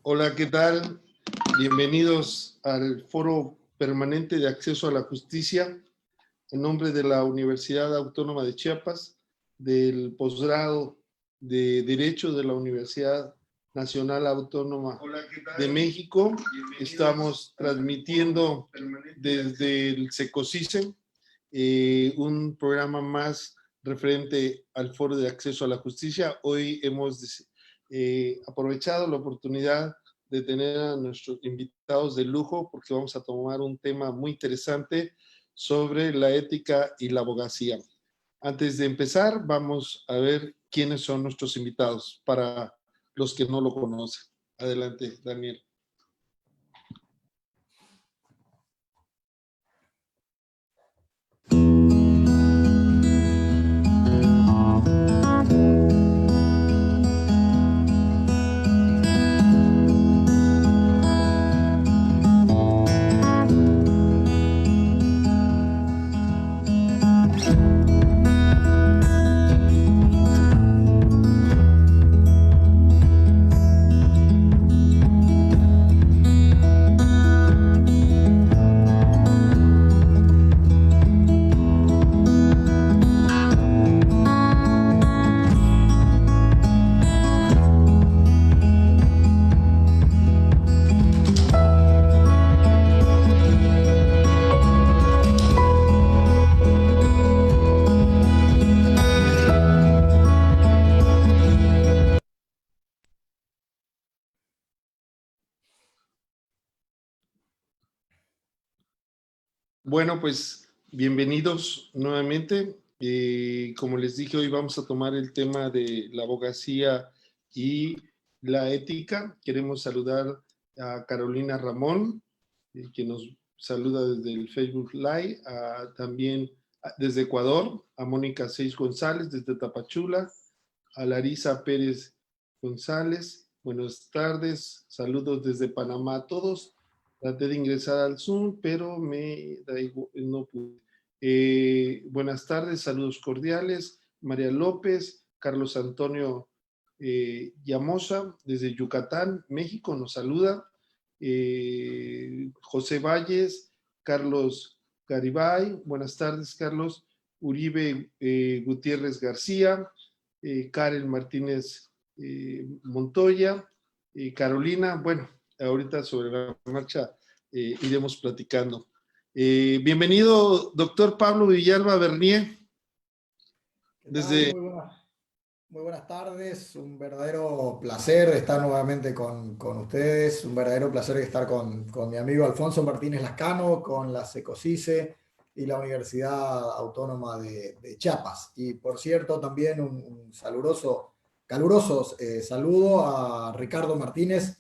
Hola, ¿qué tal? Bienvenidos al Foro Permanente de Acceso a la Justicia, en nombre de la Universidad Autónoma de Chiapas, del posgrado de Derecho de la Universidad Nacional Autónoma de México. Estamos transmitiendo desde el SECOSICE un programa más referente al Foro de Acceso a la Justicia. Hoy hemos aprovechado la oportunidad de tener a nuestros invitados de lujo porque vamos a tomar un tema muy interesante sobre la ética y la abogacía. Antes de empezar, vamos a ver quiénes son nuestros invitados para los que no lo conocen. Adelante, Daniel. Bueno, pues bienvenidos nuevamente. Como les dije, hoy vamos a tomar el tema de la abogacía y la ética. Queremos saludar a Carolina Ramón, que nos saluda desde el Facebook Live, también desde Ecuador, a Mónica Seis González desde Tapachula, a Larisa Pérez González. Buenas tardes, saludos desde Panamá a todos. Traté de ingresar al Zoom, pero no pude. Buenas tardes, saludos cordiales. María López, Carlos Antonio Llamosa, desde Yucatán, México, nos saluda. José Valles, Carlos Garibay, buenas tardes, Carlos. Uribe Gutiérrez García, Karen Martínez Montoya, Carolina, bueno, ahorita sobre la marcha iremos platicando. Bienvenido, doctor Pablo Villalba Bernier. Desde... Muy buenas tardes, un verdadero placer estar nuevamente con ustedes, un verdadero placer estar con mi amigo Alfonso Martínez Lascano, con la SECOSICE y la Universidad Autónoma de Chiapas. Y por cierto, también un caluroso saludo a Ricardo Martínez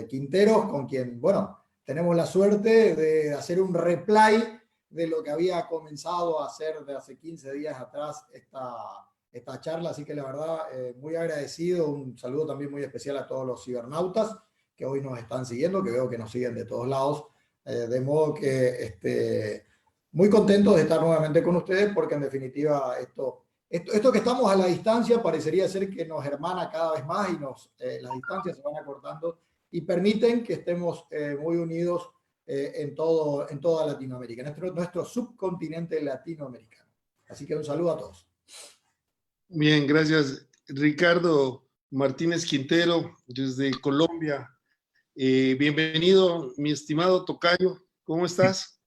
Quinteros, con quien, bueno, tenemos la suerte de hacer un replay de lo que había comenzado a hacer de hace 15 días atrás esta charla, así que la verdad muy agradecido, un saludo también muy especial a todos los cibernautas que hoy nos están siguiendo, que veo que nos siguen de todos lados, de modo que muy contentos de estar nuevamente con ustedes, porque en definitiva esto que estamos a la distancia parecería ser que nos hermana cada vez más y las distancias se van acortando y permiten que estemos muy unidos en toda Latinoamérica, nuestro subcontinente latinoamericano. Así que un saludo a todos. Bien, gracias. Ricardo Martínez Quintero, desde Colombia. Bienvenido, mi estimado tocayo. ¿Cómo estás?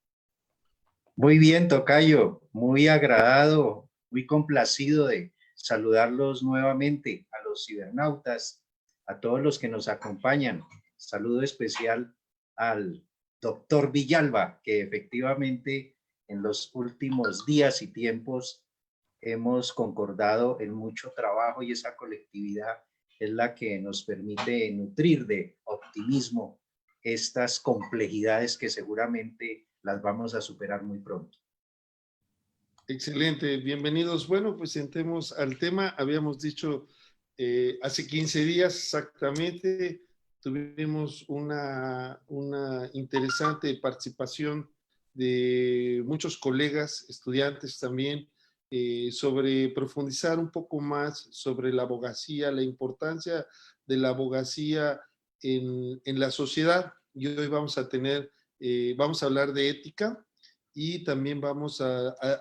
Muy bien, tocayo. Muy agradado, muy complacido de saludarlos nuevamente a los cibernautas, a todos los que nos acompañan. Saludo especial al doctor Villalba, que efectivamente en los últimos días y tiempos hemos concordado en mucho trabajo, y esa colectividad es la que nos permite nutrir de optimismo estas complejidades que seguramente las vamos a superar muy pronto. Excelente, bienvenidos. Bueno, pues entremos al tema. Habíamos dicho hace 15 días exactamente, tuvimos una interesante participación de muchos colegas, estudiantes también, sobre profundizar un poco más sobre la abogacía, la importancia de la abogacía en la sociedad. Y hoy vamos a tener, vamos a hablar de ética y también vamos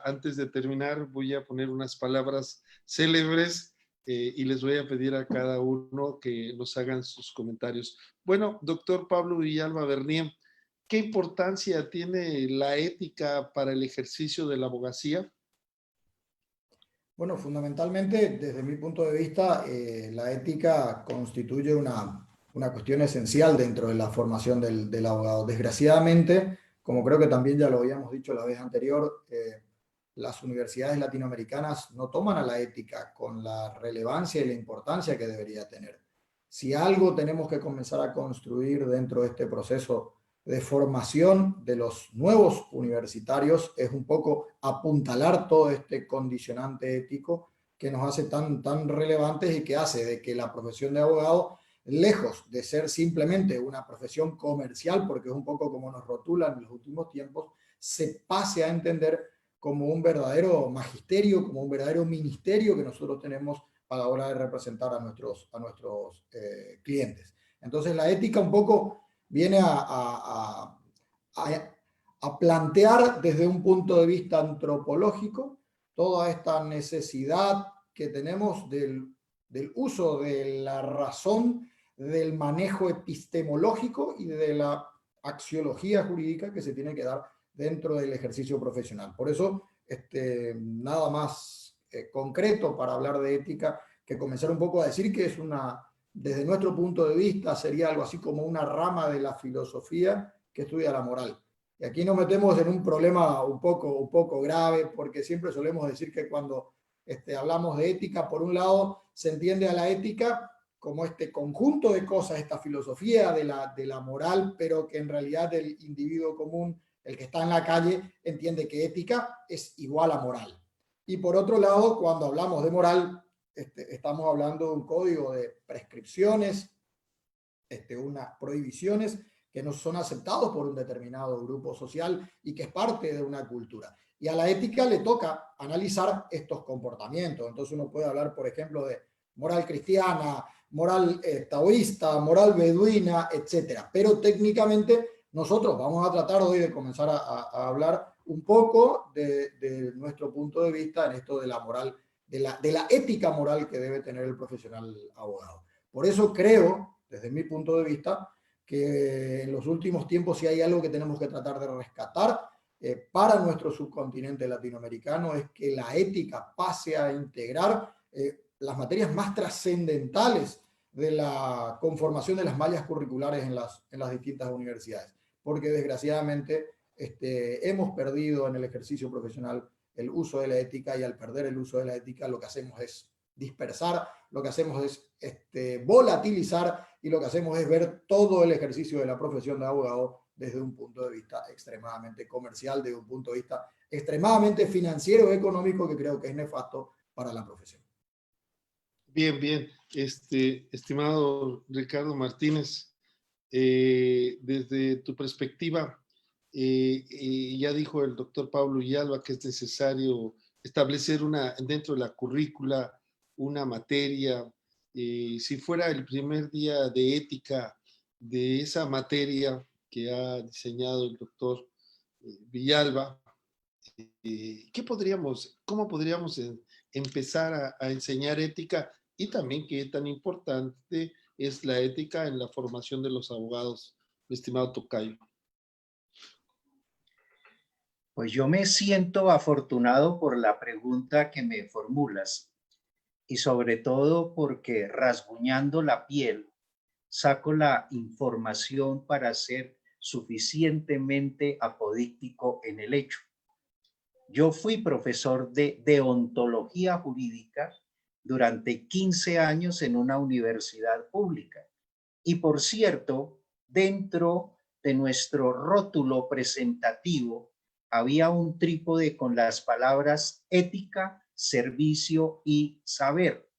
antes de terminar, voy a poner unas palabras célebres y les voy a pedir a cada uno que nos hagan sus comentarios. Bueno, doctor Pablo Villalba Bernier, ¿qué importancia tiene la ética para el ejercicio de la abogacía? Bueno, fundamentalmente, desde mi punto de vista, la ética constituye una cuestión esencial dentro de la formación del abogado. Desgraciadamente, como creo que también ya lo habíamos dicho la vez anterior, las universidades latinoamericanas no toman a la ética con la relevancia y la importancia que debería tener. Si algo tenemos que comenzar a construir dentro de este proceso de formación de los nuevos universitarios es un poco apuntalar todo este condicionante ético que nos hace tan relevantes y que hace de que la profesión de abogado, lejos de ser simplemente una profesión comercial, porque es un poco como nos rotulan en los últimos tiempos, se pase a entender como un verdadero magisterio, como un verdadero ministerio que nosotros tenemos a la hora de representar a nuestros clientes. Entonces la ética un poco viene a plantear desde un punto de vista antropológico toda esta necesidad que tenemos del uso de la razón, del manejo epistemológico y de la axiología jurídica que se tiene que dar dentro del ejercicio profesional. Por eso, nada más concreto para hablar de ética que comenzar un poco a decir que es desde nuestro punto de vista, sería algo así como una rama de la filosofía que estudia la moral. Y aquí nos metemos en un problema un poco grave, porque siempre solemos decir que cuando hablamos de ética, por un lado, se entiende a la ética como este conjunto de cosas, esta filosofía de la moral, pero que en realidad el individuo común, el que está en la calle, entiende que ética es igual a moral. Y por otro lado, cuando hablamos de moral, estamos hablando de un código de prescripciones, unas prohibiciones que no son aceptados por un determinado grupo social y que es parte de una cultura. Y a la ética le toca analizar estos comportamientos. Entonces uno puede hablar, por ejemplo, de moral cristiana, moral taoísta, moral beduina, etcétera. Pero técnicamente nosotros vamos a tratar hoy de comenzar a hablar un poco de nuestro punto de vista en esto de la moral, de la ética moral que debe tener el profesional abogado. Por eso creo, desde mi punto de vista, que en los últimos tiempos si hay algo que tenemos que tratar de rescatar para nuestro subcontinente latinoamericano es que la ética pase a integrar las materias más trascendentales de la conformación de las mallas curriculares en las distintas universidades. Porque desgraciadamente hemos perdido en el ejercicio profesional el uso de la ética, y al perder el uso de la ética lo que hacemos es dispersar, lo que hacemos es volatilizar, y lo que hacemos es ver todo el ejercicio de la profesión de abogado desde un punto de vista extremadamente comercial, desde un punto de vista extremadamente financiero, económico, que creo que es nefasto para la profesión. Bien, bien. Estimado Ricardo Martínez, desde tu perspectiva, ya dijo el doctor Pablo Villalba que es necesario establecer dentro de la currícula una materia. Si fuera el primer día de ética de esa materia que ha diseñado el doctor Villalba, ¿cómo podríamos empezar a enseñar ética? Y también qué tan importante es la ética en la formación de los abogados, mi estimado tocayo. Pues yo me siento afortunado por la pregunta que me formulas y sobre todo porque rasguñando la piel saco la información para ser suficientemente apodíctico en el hecho. Yo fui profesor de deontología jurídica durante 15 años en una universidad pública. Y por cierto, dentro de nuestro rótulo presentativo había un trípode con las palabras ética, servicio y saber,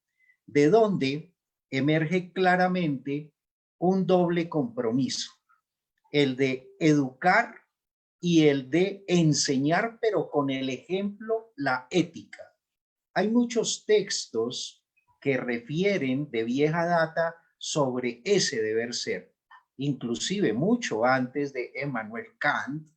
de donde emerge claramente un doble compromiso, el de educar y el de enseñar, pero con el ejemplo, la ética. Hay muchos textos que refieren de vieja data sobre ese deber ser, inclusive mucho antes de Emmanuel Kant,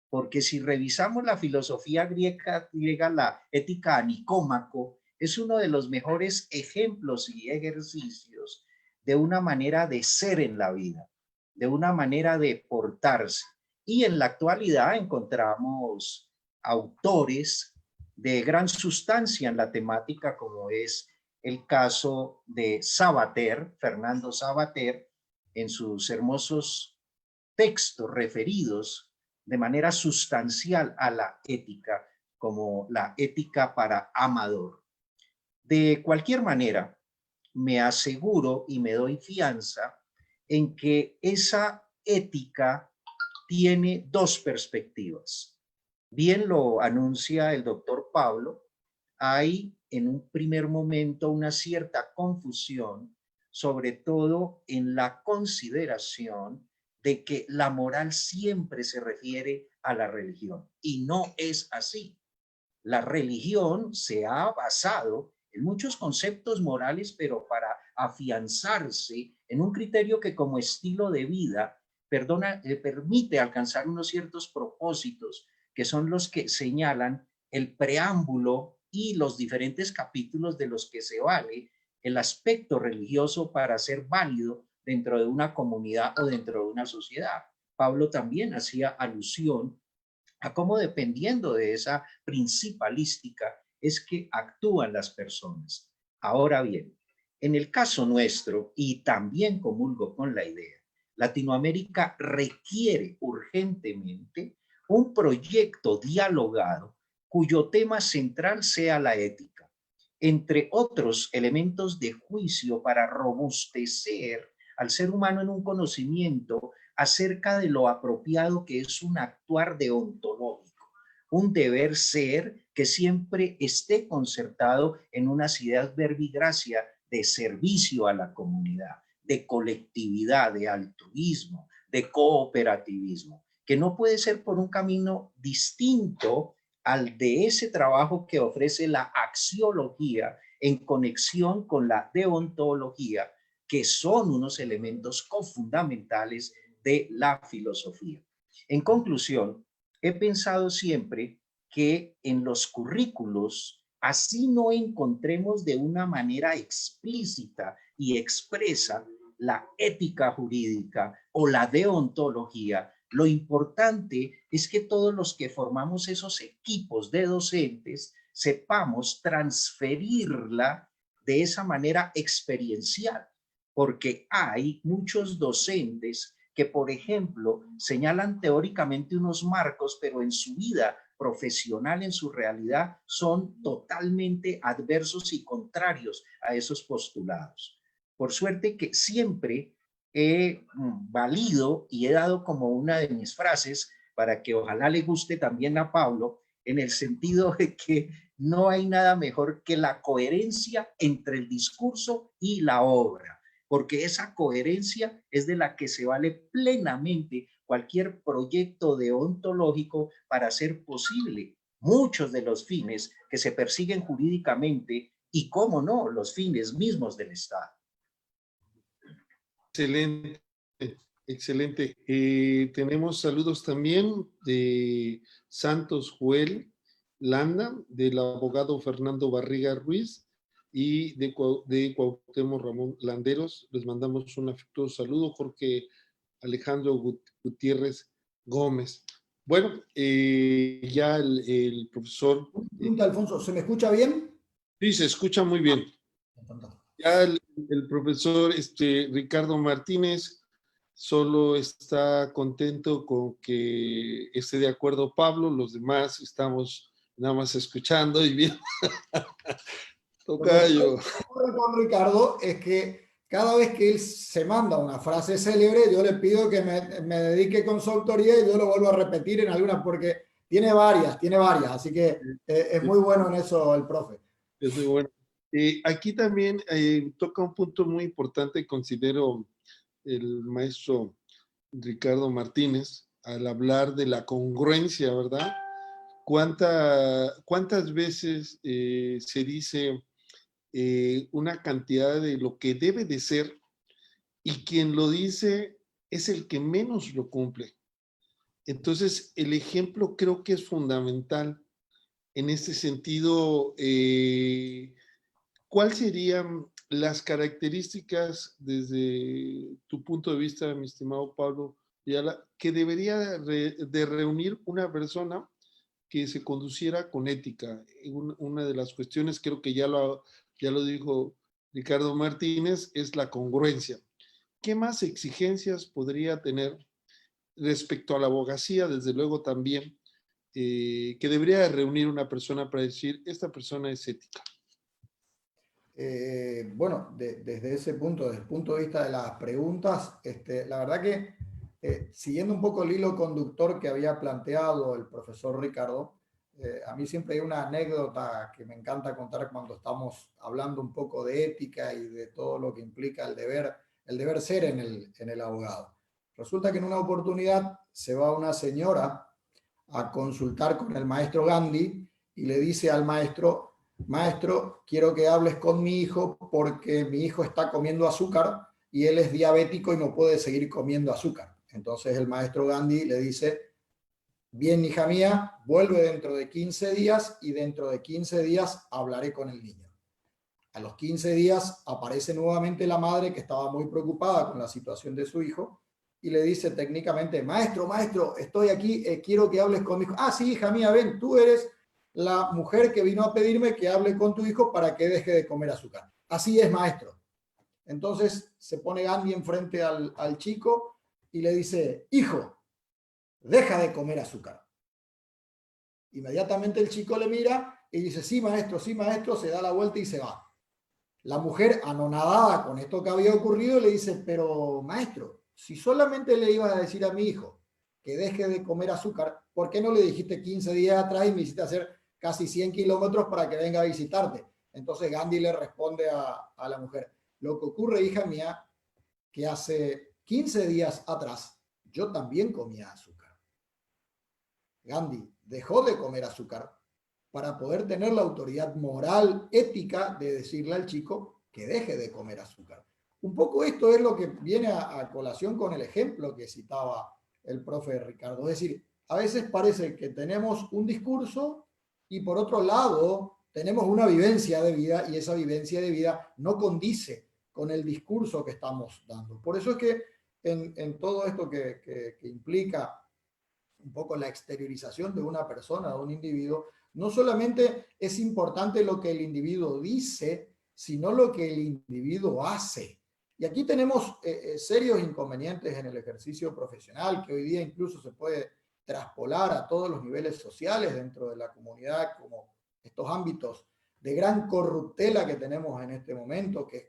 porque si revisamos la filosofía griega, la ética a Nicómaco, es uno de los mejores ejemplos y ejercicios de una manera de ser en la vida, de una manera de portarse. Y en la actualidad encontramos autores de gran sustancia en la temática, como es el caso de Sabater, Fernando Sabater, en sus hermosos textos referidos de manera sustancial a la ética, como la ética para Amador. De cualquier manera, me aseguro y me doy fianza en que esa ética tiene dos perspectivas. Bien lo anuncia el doctor Pablo, hay en un primer momento una cierta confusión, sobre todo en la consideración de que la moral siempre se refiere a la religión, y no es así. La religión se ha basado en muchos conceptos morales, pero para afianzarse en un criterio que como estilo de vida permite alcanzar unos ciertos propósitos que son los que señalan el preámbulo y los diferentes capítulos de los que se vale el aspecto religioso para ser válido dentro de una comunidad o dentro de una sociedad. Pablo también hacía alusión a cómo, dependiendo de esa principalística, es que actúan las personas. Ahora bien, en el caso nuestro, y también comulgo con la idea, Latinoamérica requiere urgentemente un proyecto dialogado cuyo tema central sea la ética, entre otros elementos de juicio para robustecer al ser humano en un conocimiento acerca de lo apropiado que es un actuar deontológico, un deber ser que siempre esté concertado en unas ideas verbigracia de servicio a la comunidad, de colectividad, de altruismo, de cooperativismo, que no puede ser por un camino distinto al de ese trabajo que ofrece la axiología en conexión con la deontología, que son unos elementos cofundamentales de la filosofía. En conclusión, he pensado siempre que en los currículos, así no encontremos de una manera explícita y expresa la ética jurídica o la deontología, lo importante es que todos los que formamos esos equipos de docentes sepamos transferirla de esa manera experiencial, porque hay muchos docentes que, por ejemplo, señalan teóricamente unos marcos, pero en su vida profesional, en su realidad, son totalmente adversos y contrarios a esos postulados. Por suerte que siempre he valido y he dado como una de mis frases para que ojalá le guste también a Pablo, en el sentido de que no hay nada mejor que la coherencia entre el discurso y la obra, porque esa coherencia es de la que se vale plenamente cualquier proyecto deontológico para hacer posible muchos de los fines que se persiguen jurídicamente y, cómo no, los fines mismos del Estado. Excelente, excelente. Tenemos saludos también de Santos Joel Landa, del abogado Fernando Barriga Ruiz y de Cuauhtémoc Ramón Landeros. Les mandamos un afectuoso saludo, Jorge Alejandro Gutiérrez Gómez. Bueno, ya el profesor... Pregunta, Alfonso, ¿se me escucha bien? Sí, se escucha muy bien. Ya el profesor Ricardo Martínez solo está contento con que esté de acuerdo Pablo, los demás estamos nada más escuchando y viendo. Tocayo. Lo que ocurre con Ricardo es que cada vez que él se manda una frase célebre, yo le pido que me dedique con su autoría y yo lo vuelvo a repetir en algunas, porque tiene varias, así que es muy bueno en eso el profe. Es muy bueno. Aquí también toca un punto muy importante, considero el maestro Ricardo Martínez, al hablar de la congruencia, ¿verdad? ¿Cuántas veces se dice una cantidad de lo que debe de ser y quien lo dice es el que menos lo cumple. Entonces, el ejemplo creo que es fundamental. En este sentido, ¿cuáles serían las características desde tu punto de vista, mi estimado Pablo, que debería de reunir una persona que se conduciera con ética? Una de las cuestiones, creo que ya lo dijo Ricardo Martínez, es la congruencia. ¿Qué más exigencias podría tener respecto a la abogacía, desde luego también, que debería reunir una persona para decir, esta persona es ética? Bueno, desde ese punto, desde el punto de vista de las preguntas, la verdad que siguiendo un poco el hilo conductor que había planteado el profesor Ricardo, a mí siempre hay una anécdota que me encanta contar cuando estamos hablando un poco de ética y de todo lo que implica el deber ser en el abogado. Resulta que en una oportunidad se va una señora a consultar con el maestro Gandhi y le dice al maestro: maestro, quiero que hables con mi hijo porque mi hijo está comiendo azúcar y él es diabético y no puede seguir comiendo azúcar. Entonces el maestro Gandhi le dice: bien, hija mía, vuelve dentro de 15 días y dentro de 15 días hablaré con el niño. A los 15 días aparece nuevamente la madre, que estaba muy preocupada con la situación de su hijo, y le dice técnicamente: maestro, estoy aquí, quiero que hables con mi hijo. Ah, sí, hija mía, ven, tú eres la mujer que vino a pedirme que hable con tu hijo para que deje de comer azúcar. Así es, maestro. Entonces se pone Gandhi enfrente al chico y le dice: hijo, deja de comer azúcar. Inmediatamente el chico le mira y dice: sí, maestro, se da la vuelta y se va. La mujer, anonadada con esto que había ocurrido, le dice: pero maestro, si solamente le ibas a decir a mi hijo que deje de comer azúcar, ¿por qué no le dijiste 15 días atrás y me hiciste hacer casi 100 kilómetros para que venga a visitarte? Entonces Gandhi le responde a la mujer: lo que ocurre, hija mía, que hace 15 días atrás yo también comía azúcar. Gandhi dejó de comer azúcar para poder tener la autoridad moral, ética, de decirle al chico que deje de comer azúcar. Un poco esto es lo que viene a colación con el ejemplo que citaba el profe Ricardo. Es decir, a veces parece que tenemos un discurso y por otro lado tenemos una vivencia de vida y esa vivencia de vida no condice con el discurso que estamos dando. Por eso es que en todo esto que implica un poco la exteriorización de una persona, de un individuo, no solamente es importante lo que el individuo dice, sino lo que el individuo hace. Y aquí tenemos serios inconvenientes en el ejercicio profesional, que hoy día incluso se puede traspolar a todos los niveles sociales dentro de la comunidad, como estos ámbitos de gran corruptela que tenemos en este momento, que es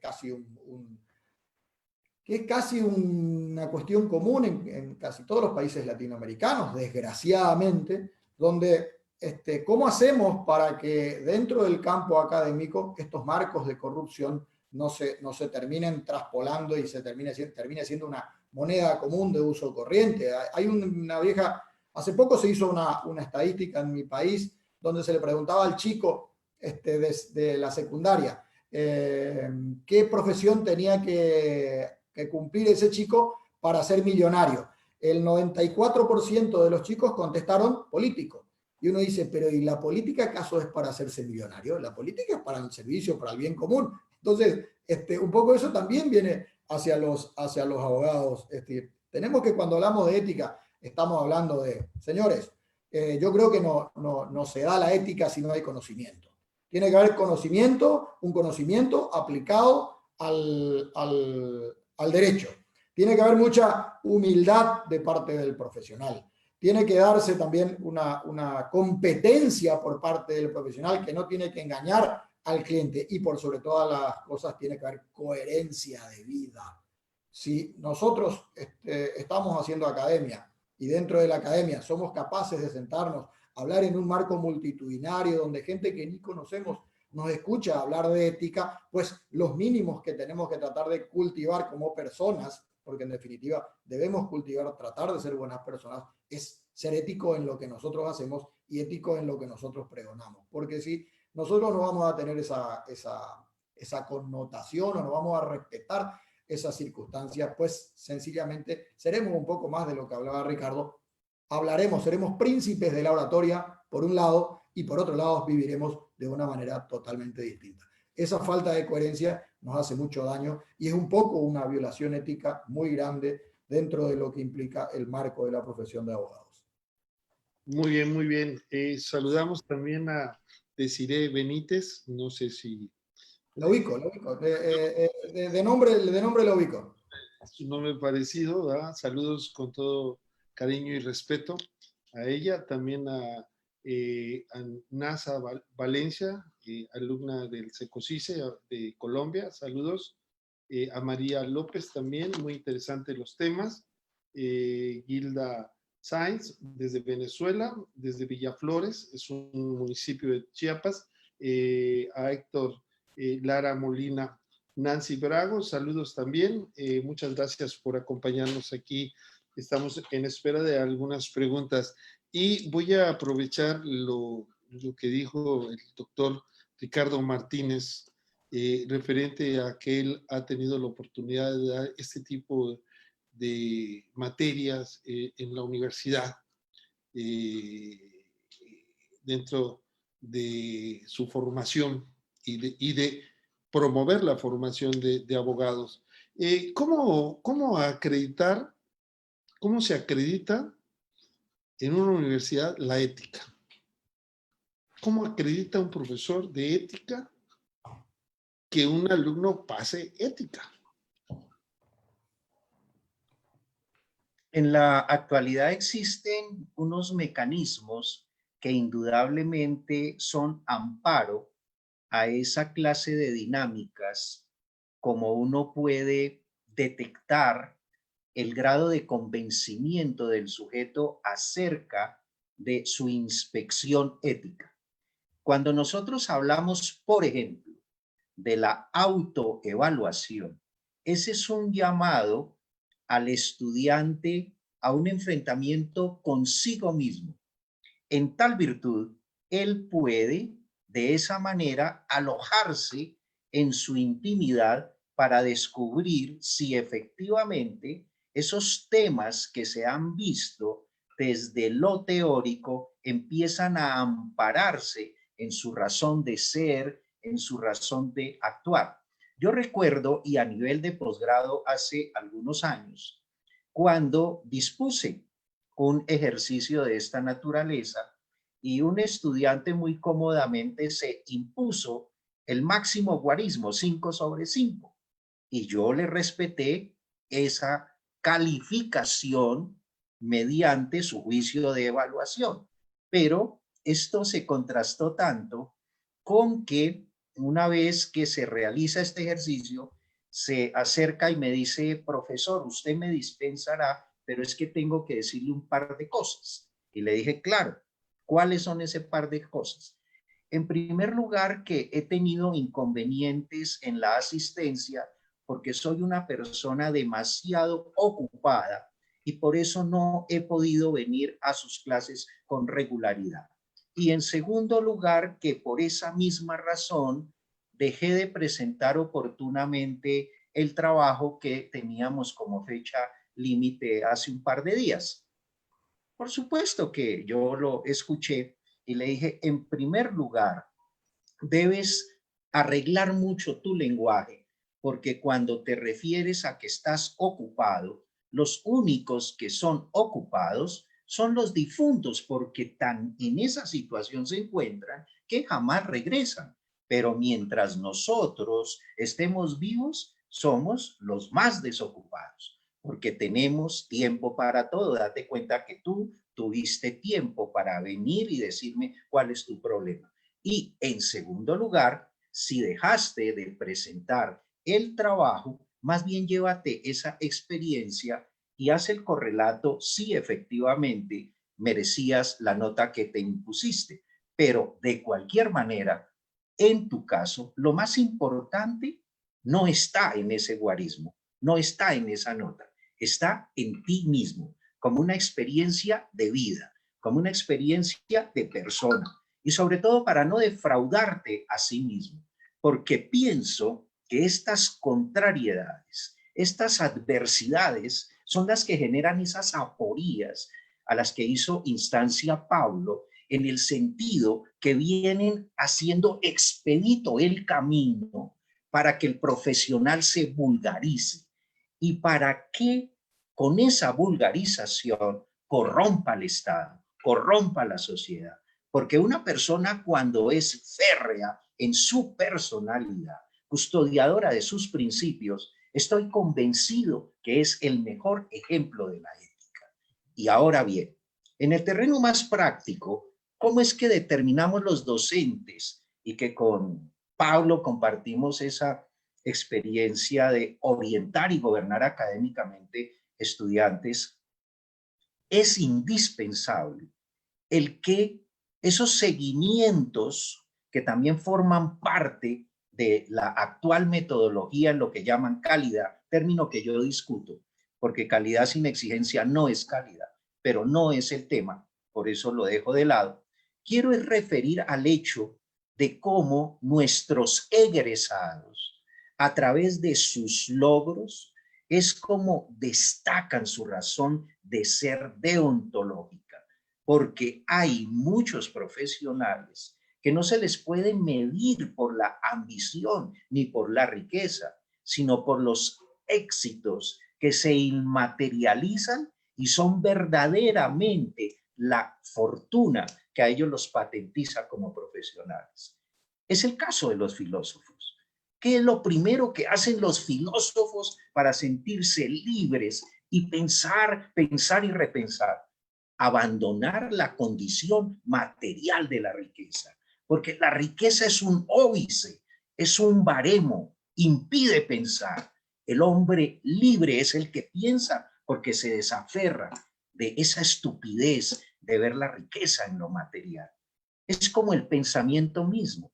casi una cuestión común en casi todos los países latinoamericanos, desgraciadamente, donde ¿cómo hacemos para que dentro del campo académico estos marcos de corrupción no se terminen traspolando y termine siendo una moneda común de uso corriente? Hay una vieja, hace poco se hizo una estadística en mi país donde se le preguntaba al chico de la secundaria qué profesión tenía que cumplir ese chico para ser millonario. El 94% de los chicos contestaron político. Y uno dice: pero ¿y la política acaso es para hacerse millonario? La política es para el servicio, para el bien común. Entonces, un poco eso también viene hacia los abogados. Tenemos que, cuando hablamos de ética, estamos hablando de, señores, yo creo que no se da la ética si no hay conocimiento. Tiene que haber conocimiento, un conocimiento aplicado al derecho. Tiene que haber mucha humildad de parte del profesional. Tiene que darse también una competencia por parte del profesional, que no tiene que engañar al cliente, y por sobre todas las cosas tiene que haber coherencia de vida. Si nosotros estamos haciendo academia y dentro de la academia somos capaces de sentarnos, hablar en un marco multitudinario donde gente que ni conocemos nos escucha hablar de ética, pues los mínimos que tenemos que tratar de cultivar como personas, porque en definitiva debemos cultivar, tratar de ser buenas personas, es ser ético en lo que nosotros hacemos y ético en lo que nosotros pregonamos. Porque si nosotros no vamos a tener esa connotación o no vamos a respetar esas circunstancias, pues sencillamente seremos un poco más de lo que hablaba Ricardo. Hablaremos, seremos príncipes de la oratoria, por un lado, y por otro lado viviremos de una manera totalmente distinta. Esa falta de coherencia nos hace mucho daño y es un poco una violación ética muy grande dentro de lo que implica el marco de la profesión de abogados. Muy bien, muy bien. Saludamos también a Desiree Benítez, no sé si... Lo ubico. De nombre lo ubico. Su nombre parecido, ¿verdad? Saludos con todo cariño y respeto a ella, también a Nasa Valencia, alumna del Secosice de Colombia, saludos. A María López también, muy interesantes los temas. Gilda Sainz, desde Venezuela, desde Villaflores, es un municipio de Chiapas. A Héctor Lara Molina, Nancy Brago, saludos también. Muchas gracias por acompañarnos aquí. Estamos en espera de algunas preguntas. Y voy a aprovechar lo que dijo el doctor Ricardo Martínez, referente a que él ha tenido la oportunidad de dar este tipo de materias en la universidad, dentro de su formación y de promover la formación de abogados. ¿Cómo acreditar, cómo se acredita en una universidad la ética? ¿Cómo acredita un profesor de ética que un alumno pase ética? En la actualidad existen unos mecanismos que indudablemente son amparo a esa clase de dinámicas, como uno puede detectar el grado de convencimiento del sujeto acerca de su inspección ética. Cuando nosotros hablamos, por ejemplo, de la autoevaluación, ese es un llamado al estudiante a un enfrentamiento consigo mismo. En tal virtud, él puede de esa manera alojarse en su intimidad para descubrir si efectivamente esos temas que se han visto desde lo teórico empiezan a ampararse en su razón de ser, en su razón de actuar. Yo recuerdo, y a nivel de posgrado hace algunos años, cuando dispuse un ejercicio de esta naturaleza y un estudiante muy cómodamente se impuso el máximo guarismo, 5/5. Y yo le respeté esa calificación mediante su juicio de evaluación. Pero esto se contrastó tanto con que una vez que se realiza este ejercicio, se acerca y me dice, profesor, usted me dispensará, pero es que tengo que decirle un par de cosas. Y le dije, claro, ¿cuáles son ese par de cosas? En primer lugar, que he tenido inconvenientes en la asistencia porque soy una persona demasiado ocupada y por eso no he podido venir a sus clases con regularidad. Y en segundo lugar, que por esa misma razón dejé de presentar oportunamente el trabajo que teníamos como fecha límite hace un par de días. Por supuesto que yo lo escuché y le dije, en primer lugar, debes arreglar mucho tu lenguaje, porque cuando te refieres a que estás ocupado, los únicos que son ocupados son los difuntos, porque tan en esa situación se encuentran que jamás regresan. Pero mientras nosotros estemos vivos, somos los más desocupados, porque tenemos tiempo para todo. Date cuenta que tú tuviste tiempo para venir y decirme cuál es tu problema. Y en segundo lugar, si dejaste de presentar el trabajo, más bien llévate esa experiencia y haz el correlato si efectivamente merecías la nota que te impusiste. Pero de cualquier manera, en tu caso, lo más importante no está en ese guarismo, no está en esa nota, está en ti mismo, como una experiencia de vida, como una experiencia de persona. Y sobre todo para no defraudarte a sí mismo, porque pienso que estas contrariedades, Estas adversidades son las que generan esas aporías a las que hizo instancia Pablo, en el sentido que vienen haciendo expedito el camino para que el profesional se vulgarice y para que con esa vulgarización corrompa el Estado, corrompa la sociedad. Porque una persona, cuando es férrea en su personalidad, custodiadora de sus principios, estoy convencido que es el mejor ejemplo de la ética. Y ahora bien, en el terreno más práctico, ¿cómo es que determinamos los docentes y que con Pablo compartimos esa experiencia de orientar y gobernar académicamente estudiantes? Es indispensable el que esos seguimientos, que también forman parte de la actual metodología en lo que llaman calidad, término que yo discuto, porque calidad sin exigencia no es calidad, pero no es el tema, por eso lo dejo de lado. Quiero referir al hecho de cómo nuestros egresados, a través de sus logros, es como destacan su razón de ser deontológica, porque hay muchos profesionales que no se les puede medir por la ambición ni por la riqueza, sino por los éxitos que se inmaterializan y son verdaderamente la fortuna que a ellos los patentiza como profesionales. Es el caso de los filósofos. ¿Qué es lo primero que hacen los filósofos para sentirse libres y pensar y repensar? Abandonar la condición material de la riqueza, porque la riqueza es un óbice, es un baremo, impide pensar. El hombre libre es el que piensa porque se desaferra de esa estupidez de ver la riqueza en lo material. Es como el pensamiento mismo.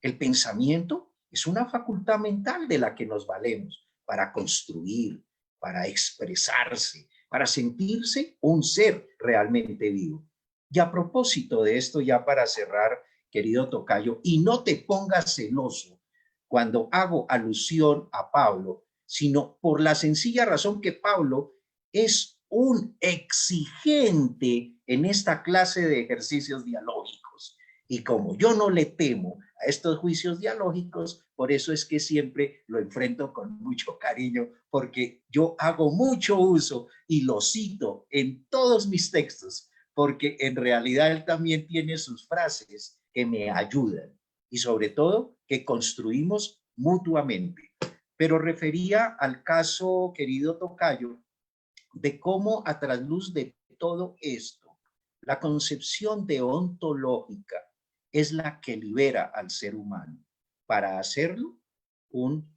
El pensamiento es una facultad mental de la que nos valemos para construir, para expresarse, para sentirse un ser realmente vivo. Y a propósito de esto, ya para cerrar, querido tocayo, y no te pongas celoso cuando hago alusión a Pablo, sino por la sencilla razón que Pablo es un exigente en esta clase de ejercicios dialógicos. Y como yo no le temo a estos juicios dialógicos, por eso es que siempre lo enfrento con mucho cariño, porque yo hago mucho uso y lo cito en todos mis textos, porque en realidad él también tiene sus frases que me ayudan y sobre todo que construimos mutuamente. Pero refería al caso, querido tocayo, de cómo a trasluz de todo esto, la concepción deontológica es la que libera al ser humano para hacerlo un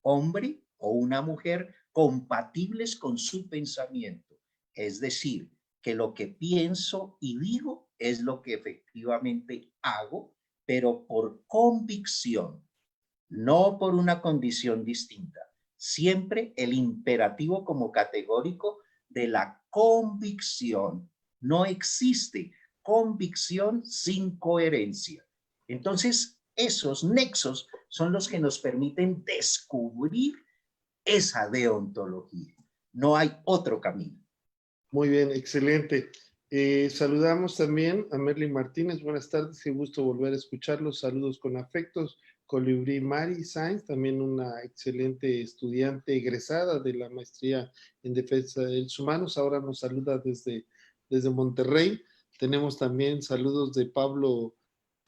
hombre o una mujer compatibles con su pensamiento. Es decir, que lo que pienso y digo es lo que efectivamente hago, pero por convicción, no por una condición distinta. Siempre el imperativo como categórico de la convicción. No existe convicción sin coherencia. Entonces, esos nexos son los que nos permiten descubrir esa deontología. No hay otro camino. Muy bien, excelente. Saludamos también a Merlin Martínez. Buenas tardes, qué gusto volver a escucharlos. Saludos con afectos. Colibrí Mari Sainz, también una excelente estudiante egresada de la maestría en defensa de derechos humanos. Ahora nos saluda desde Monterrey. Tenemos también saludos de Pablo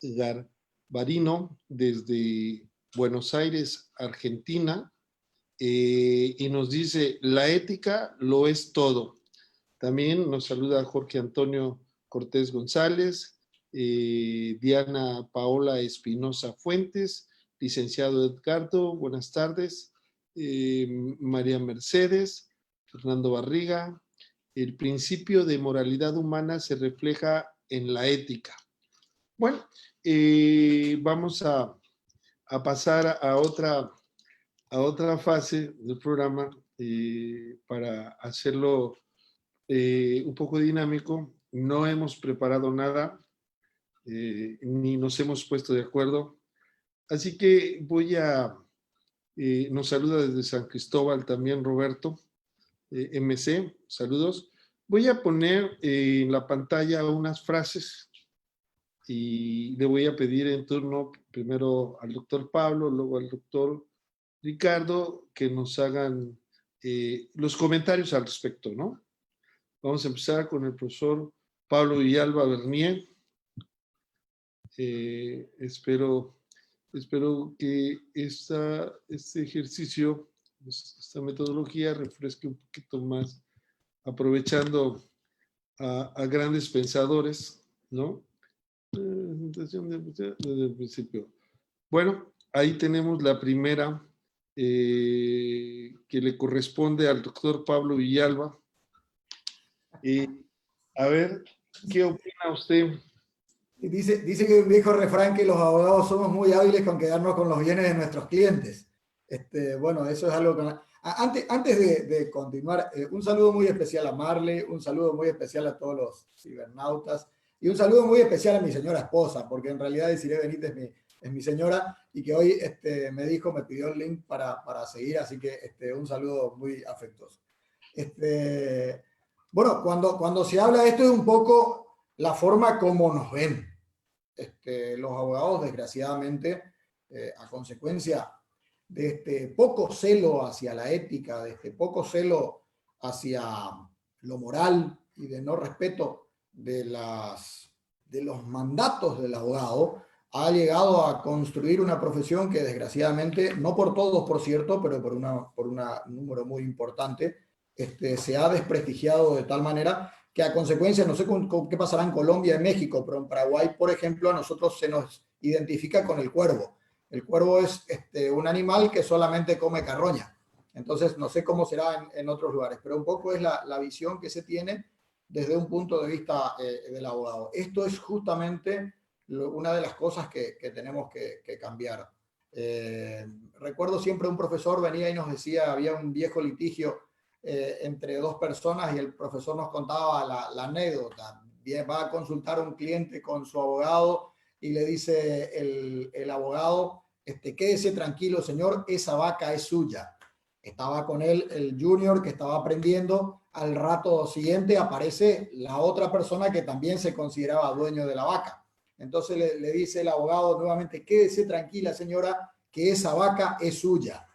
Garbarino desde Buenos Aires, Argentina. Y nos dice, la ética lo es todo. También nos saluda Jorge Antonio Cortés González, Diana Paola Espinosa Fuentes, licenciado Edgardo, buenas tardes, María Mercedes, Fernando Barriga. El principio de moralidad humana se refleja en la ética. Bueno, vamos a pasar a otra fase del programa para hacerlo un poco dinámico. No hemos preparado nada, ni nos hemos puesto de acuerdo. Así que voy a Nos saluda desde San Cristóbal también Roberto, MC, saludos. Voy a poner en la pantalla unas frases y le voy a pedir en turno primero al doctor Pablo, luego al doctor Ricardo, que nos hagan los comentarios al respecto, ¿no? Vamos a empezar con el profesor Pablo Villalba Bernier. Espero que este ejercicio, esta metodología refresque un poquito más, aprovechando a grandes pensadores, ¿no? Desde el principio. Bueno, ahí tenemos la primera que le corresponde al doctor Pablo Villalba. A ver, ¿qué opina usted? Dice que hay un viejo refrán que los abogados somos muy hábiles con quedarnos con los bienes de nuestros clientes. Bueno, eso es algo que... Antes de continuar, un saludo muy especial a Marley, un saludo muy especial a todos los cibernautas y un saludo muy especial a mi señora esposa, porque en realidad Desiree Benítez es mi señora y que hoy me pidió el link para seguir, así que un saludo muy afectuoso. Bueno, cuando se habla de esto es un poco la forma como nos ven. Los abogados, desgraciadamente, a consecuencia de este poco celo hacia la ética, de este poco celo hacia lo moral y de no respeto de los mandatos del abogado, ha llegado a construir una profesión que desgraciadamente, no por todos por cierto, pero por un número muy importante, se ha desprestigiado de tal manera que a consecuencia, no sé qué pasará en Colombia y México, pero en Paraguay, por ejemplo, a nosotros se nos identifica con el cuervo. El cuervo es un animal que solamente come carroña. Entonces, no sé cómo será en otros lugares, pero un poco es la visión que se tiene desde un punto de vista del abogado. Esto es justamente una de las cosas que tenemos que cambiar. Recuerdo siempre un profesor venía y nos decía, había un viejo litigio entre dos personas y el profesor nos contaba la anécdota. Va a consultar a un cliente con su abogado y le dice el abogado, quédese tranquilo señor, esa vaca es suya. Estaba con él el junior que estaba aprendiendo, al rato siguiente aparece la otra persona que también se consideraba dueño de la vaca. Entonces le dice el abogado nuevamente, quédese tranquila señora, que esa vaca es suya.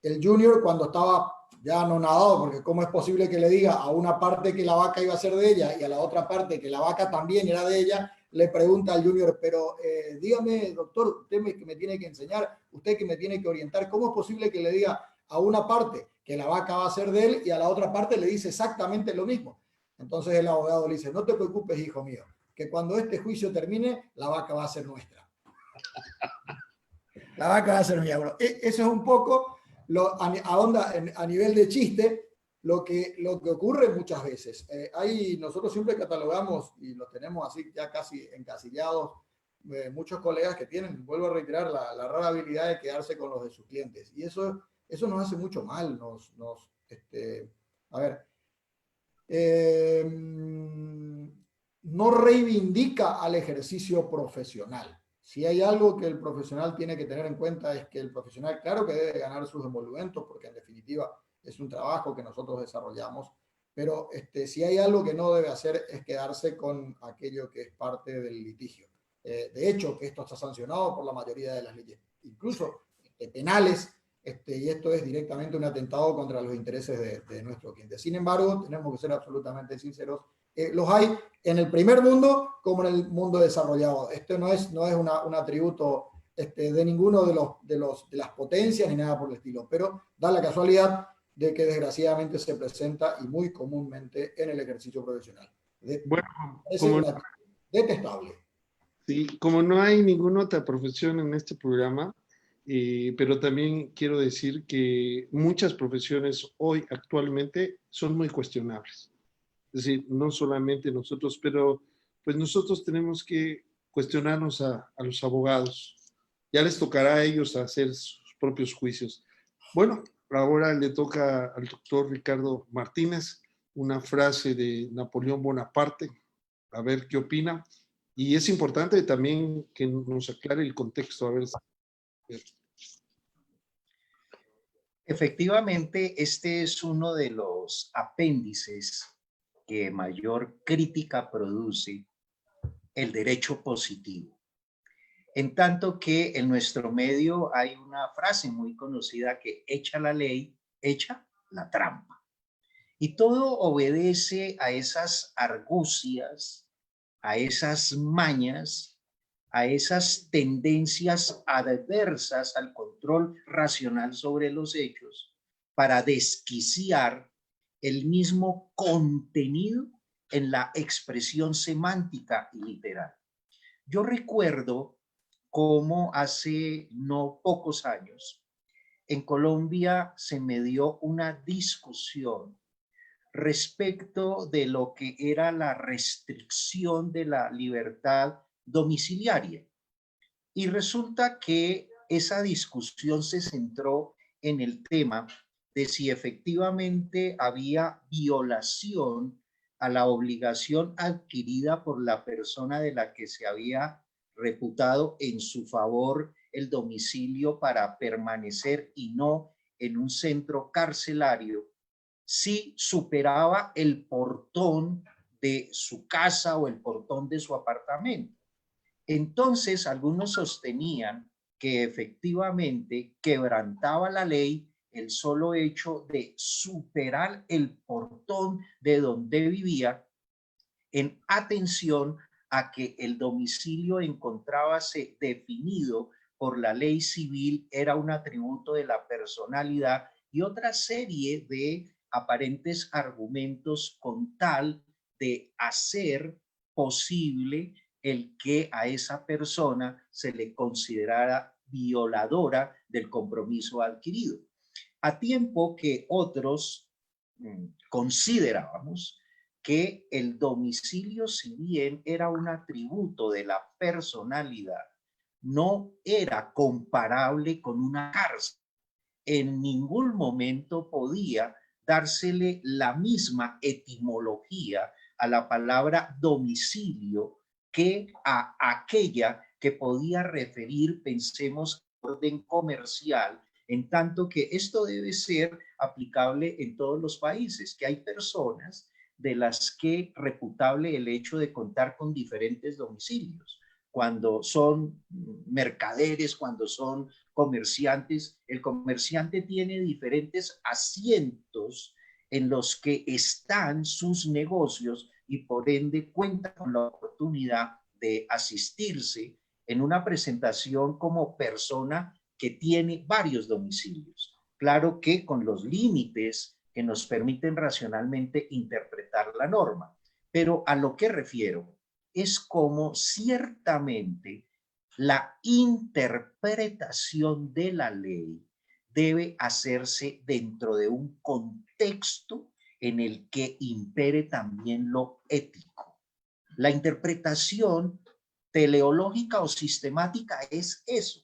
El junior cuando estaba ya anonadado, porque cómo es posible que le diga a una parte que la vaca iba a ser de ella y a la otra parte que la vaca también era de ella, le pregunta al junior, pero dígame, doctor, usted que me tiene que enseñar, usted que me tiene que orientar, ¿cómo es posible que le diga a una parte que la vaca va a ser de él y a la otra parte le dice exactamente lo mismo? Entonces el abogado le dice, no te preocupes, hijo mío, que cuando este juicio termine, la vaca va a ser nuestra. La vaca va a ser mía. Bueno, eso es un poco a nivel de chiste lo que ocurre muchas veces. Nosotros siempre catalogamos y los tenemos así ya casi encasillados, muchos colegas que tienen, vuelvo a reiterar, la rara habilidad de quedarse con los de sus clientes. Y eso nos hace mucho mal. No reivindica al ejercicio profesional. Si hay algo que el profesional tiene que tener en cuenta es que el profesional, claro que debe ganar sus emolumentos, porque en definitiva es un trabajo que nosotros desarrollamos, pero si hay algo que no debe hacer es quedarse con aquello que es parte del litigio. De hecho, que esto está sancionado por la mayoría de las leyes, incluso penales, y esto es directamente un atentado contra los intereses de nuestro cliente. Sin embargo, tenemos que ser absolutamente sinceros, los hay en el primer mundo como en el mundo desarrollado. Esto no es un atributo de ninguno de las potencias ni nada por el estilo, pero da la casualidad de que desgraciadamente se presenta y muy comúnmente en el ejercicio profesional. Bueno, es detestable. Sí, como no hay ninguna otra profesión en este programa, pero también quiero decir que muchas profesiones hoy actualmente son muy cuestionables. Es decir, no solamente nosotros, pero pues nosotros tenemos que cuestionarnos a los abogados. Ya les tocará a ellos hacer sus propios juicios. Bueno, ahora le toca al doctor Ricardo Martínez una frase de Napoleón Bonaparte, a ver qué opina. Y es importante también que nos aclare el contexto. A ver. Efectivamente, este es uno de los apéndices que mayor crítica produce, el derecho positivo. En tanto que en nuestro medio hay una frase muy conocida que echa la ley, echa la trampa. Y todo obedece a esas argucias, a esas mañas, a esas tendencias adversas al control racional sobre los hechos para desquiciar el mismo contenido en la expresión semántica y literal. Yo recuerdo cómo hace no pocos años en Colombia se me dio una discusión respecto de lo que era la restricción de la libertad domiciliaria. Y resulta que esa discusión se centró en el tema de si efectivamente había violación a la obligación adquirida por la persona de la que se había reputado en su favor el domicilio para permanecer y no en un centro carcelario, si superaba el portón de su casa o el portón de su apartamento. Entonces, algunos sostenían que efectivamente quebrantaba la ley el solo hecho de superar el portón de donde vivía, en atención a que el domicilio encontrábase definido por la ley civil, era un atributo de la personalidad y otra serie de aparentes argumentos con tal de hacer posible el que a esa persona se le considerara violadora del compromiso adquirido. A tiempo que otros considerábamos que el domicilio, si bien era un atributo de la personalidad, no era comparable con una cárcel. En ningún momento podía dársele la misma etimología a la palabra domicilio que a aquella que podía referir, pensemos, orden comercial, en tanto que esto debe ser aplicable en todos los países, que hay personas de las que reputable el hecho de contar con diferentes domicilios. Cuando son mercaderes, cuando son comerciantes, el comerciante tiene diferentes asientos en los que están sus negocios y por ende cuenta con la oportunidad de asistirse en una presentación como persona que tiene varios domicilios. Claro que con los límites que nos permiten racionalmente interpretar la norma, pero a lo que refiero es como ciertamente la interpretación de la ley debe hacerse dentro de un contexto en el que impere también lo ético. La interpretación teleológica o sistemática es eso.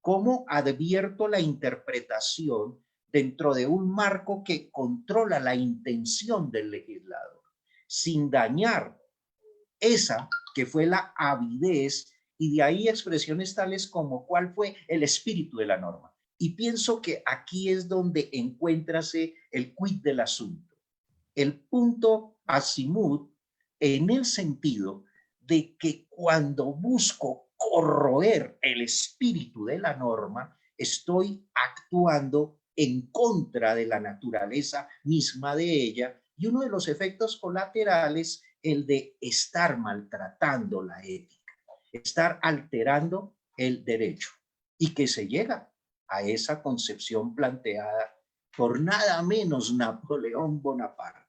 ¿Cómo advierto la interpretación dentro de un marco que controla la intención del legislador, sin dañar esa que fue la avidez, y de ahí expresiones tales como cuál fue el espíritu de la norma? Y pienso que aquí es donde encuéntrase el quid del asunto, el punto azimut, en el sentido de que cuando busco corroer el espíritu de la norma, estoy actuando en contra de la naturaleza misma de ella, y uno de los efectos colaterales, el de estar maltratando la ética, estar alterando el derecho, y que se llega a esa concepción planteada por nada menos Napoleón Bonaparte.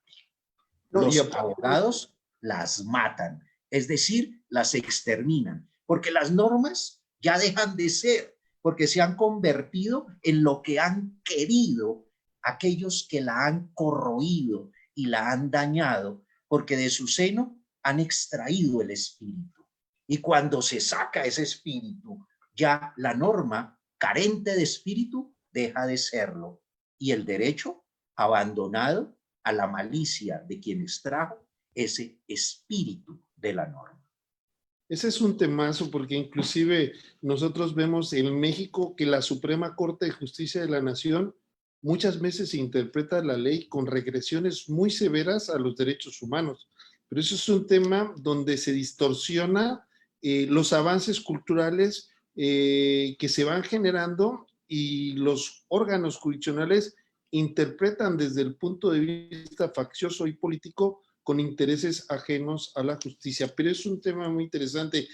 Los abogados las matan, es decir, las exterminan, porque las normas ya dejan de ser, porque se han convertido en lo que han querido aquellos que la han corroído y la han dañado, porque de su seno han extraído el espíritu. Y cuando se saca ese espíritu, ya la norma, carente de espíritu, deja de serlo. Y el derecho, abandonado a la malicia de quienes trajo ese espíritu de la norma. Ese es un temazo, porque inclusive nosotros vemos en México que la Suprema Corte de Justicia de la Nación muchas veces se interpreta la ley con regresiones muy severas a los derechos humanos. Pero eso es un tema donde se distorsiona los avances culturales que se van generando y los órganos jurisdiccionales interpretan desde el punto de vista faccioso y político con intereses ajenos a la justicia. Pero es un tema muy interesante.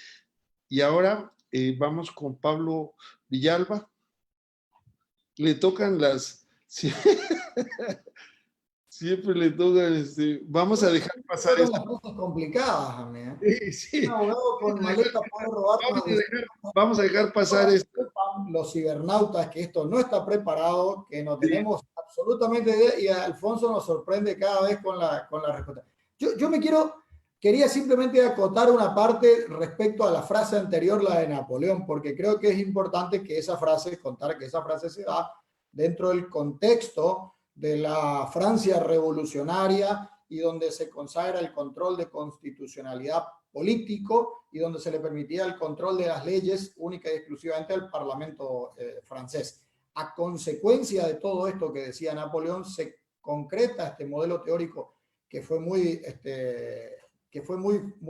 Y ahora vamos con Pablo Villalba. Le tocan las... Siempre le tocan... vamos a dejar pasar Son esto. las cosas complicadas a mí, ¿eh? Sí, sí. Un abogado con maleta puede robar Vamos a dejar pasar esto. Los cibernautas que esto no está preparado, que no tenemos absolutamente idea, y Alfonso nos sorprende cada vez con la respuesta. Yo quería simplemente acotar una parte respecto a la frase anterior, la de Napoleón, porque creo que es importante que contar que esa frase se da dentro del contexto de la Francia revolucionaria y donde se consagra el control de constitucionalidad político y donde se le permitía el control de las leyes única y exclusivamente al Parlamento francés. A consecuencia de todo esto que decía Napoleón, se concreta este modelo teórico que fue muy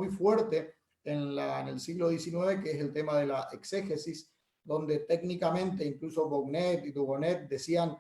fuerte en el siglo XIX, que es el tema de la exégesis, donde técnicamente incluso Bonnet y Dubonet decían,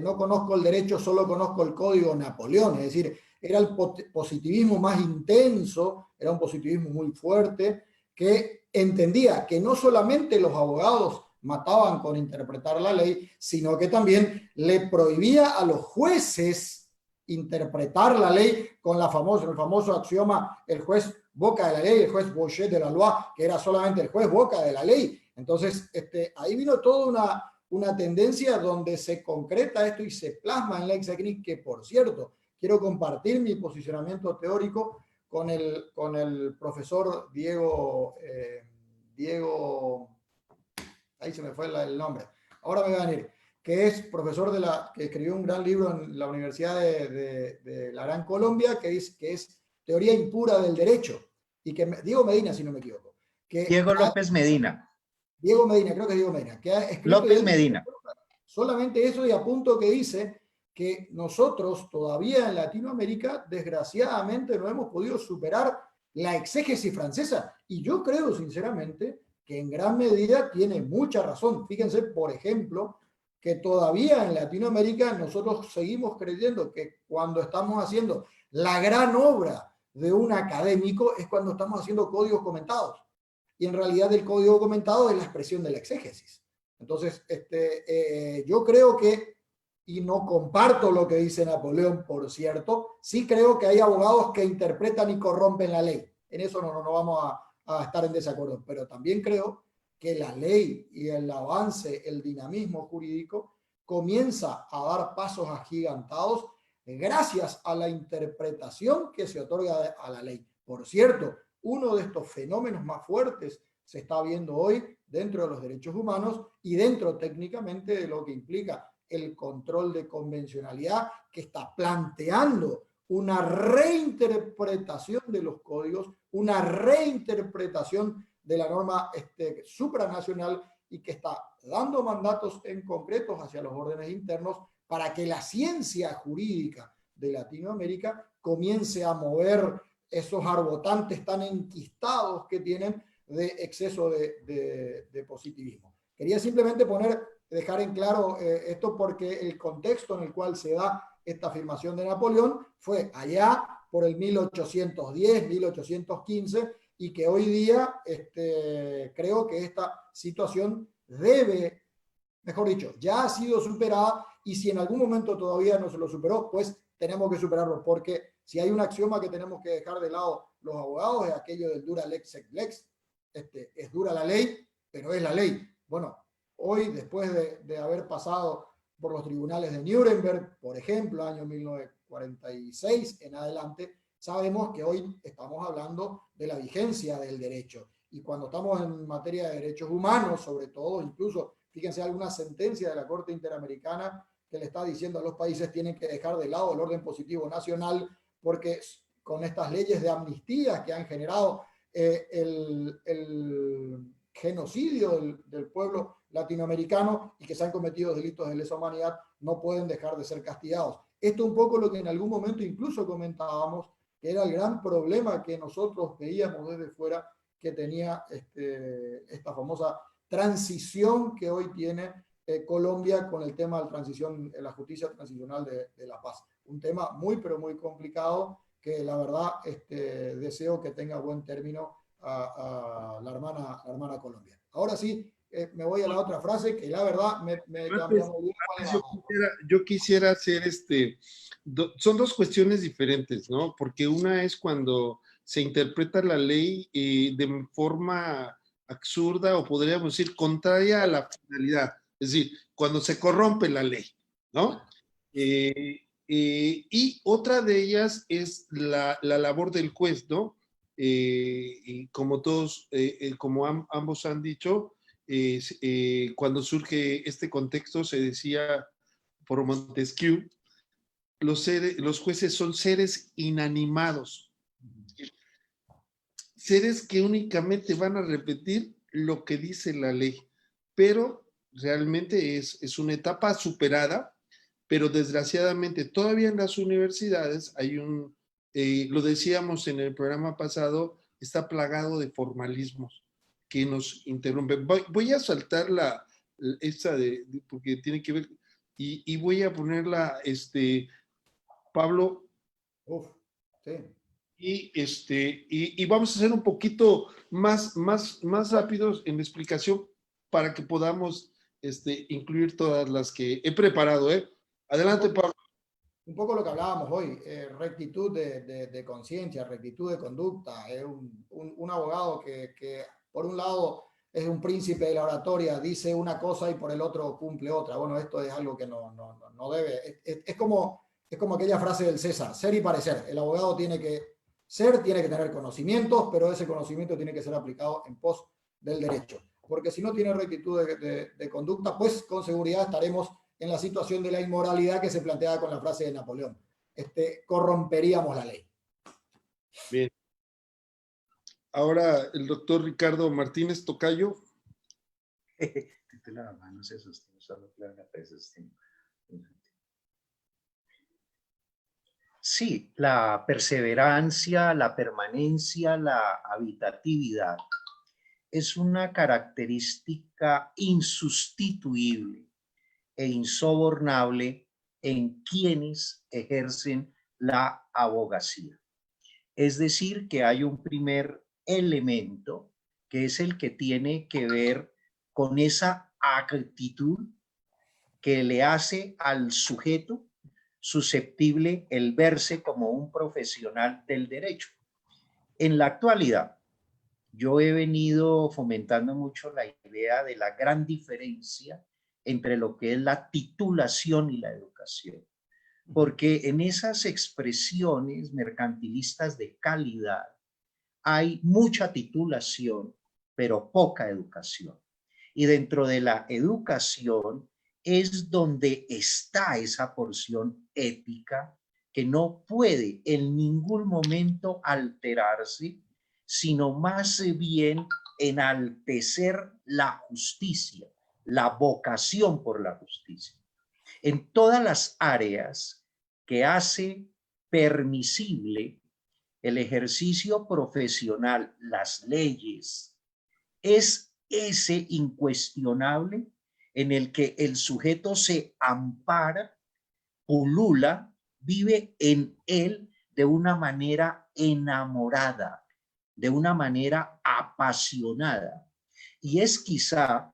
no conozco el derecho, solo conozco el código Napoleón, es decir, era el positivismo más intenso, era un positivismo muy fuerte, que entendía que no solamente los abogados mataban con interpretar la ley, sino que también le prohibía a los jueces interpretar la ley con el famoso axioma, el juez boca de la ley, el juez Bouchet de la loi, que era solamente el juez boca de la ley. Entonces, ahí vino toda una tendencia donde se concreta esto y se plasma en la exégesis, que por cierto, quiero compartir mi posicionamiento teórico con el profesor Diego, ahí se me fue el nombre, ahora me va a venir, que es profesor que escribió un gran libro en la Universidad de la Gran Colombia, que es Teoría Impura del Derecho, y que Diego Medina, si no me equivoco. Diego López Medina. Diego Medina, creo que es Diego Medina, que ha escrito López Medina. Solamente eso, y a punto que dice que nosotros todavía en Latinoamérica, desgraciadamente, no hemos podido superar la exégesis francesa. Y yo creo, sinceramente, que en gran medida tiene mucha razón. Fíjense, por ejemplo, que todavía en Latinoamérica nosotros seguimos creyendo que cuando estamos haciendo la gran obra de un académico es cuando estamos haciendo códigos comentados. Y en realidad el código comentado es la expresión de la exégesis. Entonces, yo creo que, y no comparto lo que dice Napoleón, por cierto, sí creo que hay abogados que interpretan y corrompen la ley. En eso no vamos a estar en desacuerdo, pero también creo que la ley y el avance, el dinamismo jurídico, comienza a dar pasos agigantados gracias a la interpretación que se otorga a la ley. Por cierto, uno de estos fenómenos más fuertes se está viendo hoy dentro de los derechos humanos y dentro técnicamente de lo que implica el control de convencionalidad, que está planteando una reinterpretación de los códigos, una reinterpretación de la norma supranacional, y que está dando mandatos en concretos hacia los órdenes internos para que la ciencia jurídica de Latinoamérica comience a mover esos arbotantes tan enquistados que tienen de exceso de positivismo. Quería simplemente dejar en claro esto, porque el contexto en el cual se da esta afirmación de Napoleón fue allá por el 1810, 1815, y que hoy día creo que esta situación mejor dicho, ya ha sido superada, y si en algún momento todavía no se lo superó, pues tenemos que superarlo, porque si hay un axioma que tenemos que dejar de lado los abogados es aquello del dura lex ex lex. Es dura la ley, pero es la ley. Bueno, hoy, después de haber pasado por los tribunales de Nuremberg, por ejemplo, año 1946 en adelante, sabemos que hoy estamos hablando de la vigencia del derecho. Y cuando estamos en materia de derechos humanos, sobre todo, incluso, fíjense alguna sentencia de la Corte Interamericana que le está diciendo a los países tienen que dejar de lado el orden positivo nacional, porque con estas leyes de amnistía que han generado el genocidio del pueblo latinoamericano y que se han cometido delitos de lesa humanidad no pueden dejar de ser castigados. Esto es un poco lo que en algún momento incluso comentábamos, que era el gran problema que nosotros veíamos desde fuera que tenía esta famosa transición que hoy tiene Colombia con el tema de la transición, la justicia transicional de la paz. Un tema muy, pero muy complicado que la verdad deseo que tenga buen término a la hermana Colombia. Ahora sí, me voy a la otra frase que la verdad me cambiamos. Yo quisiera hacer son dos cuestiones diferentes, ¿no? Porque una es cuando se interpreta la ley de forma absurda o podríamos decir contraria a la finalidad, es decir, cuando se corrompe la ley, ¿no? Y otra de ellas es la labor del juez, ¿no? Y como todos, como ambos han dicho, cuando surge este contexto se decía por Montesquieu, los jueces son seres inanimados, seres que únicamente van a repetir lo que dice la ley, pero realmente es una etapa superada, pero desgraciadamente todavía en las universidades hay lo decíamos en el programa pasado, está plagado de formalismos que nos interrumpen. Voy a saltar esta porque tiene que ver, y voy a ponerla, Pablo. Uf, sí. Y vamos a ser un poquito más rápidos en la explicación para que podamos incluir todas las que he preparado. Adelante, Pablo. Un poco lo que hablábamos hoy, rectitud de conciencia, rectitud de conducta. Un abogado que por un lado es un príncipe de la oratoria, dice una cosa y por el otro cumple otra. Bueno, esto es algo que no debe. Es como aquella frase del César, ser y parecer. El abogado tiene que tener conocimientos, pero ese conocimiento tiene que ser aplicado en pos del derecho. Porque si no tiene rectitud de conducta, pues con seguridad estaremos en la situación de la inmoralidad que se planteaba con la frase de Napoleón. Corromperíamos la ley. Bien. Ahora el doctor Ricardo Martínez Tocayo. Sí, la perseverancia, la permanencia, la habitatividad es una característica insustituible e insobornable en quienes ejercen la abogacía. Es decir, que hay un primer elemento que es el que tiene que ver con esa actitud que le hace al sujeto susceptible el verse como un profesional del derecho. En la actualidad, yo he venido fomentando mucho la idea de la gran diferencia entre lo que es la titulación y la educación, porque en esas expresiones mercantilistas de calidad hay mucha titulación, pero poca educación. Y dentro de la educación es donde está esa porción ética que no puede en ningún momento alterarse, sino más bien enaltecer la justicia, la vocación por la justicia. En todas las áreas que hace permisible el ejercicio profesional, las leyes, es ese incuestionable en el que el sujeto se ampara, pulula, vive en él de una manera enamorada, de una manera apasionada. Y es quizá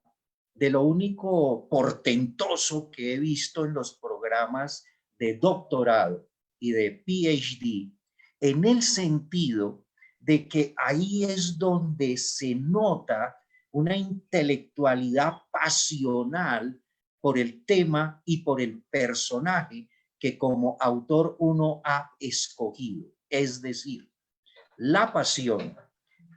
de lo único portentoso que he visto en los programas de doctorado y de PhD, en el sentido de que ahí es donde se nota una intelectualidad pasional por el tema y por el personaje que como autor uno ha escogido. Es decir, la pasión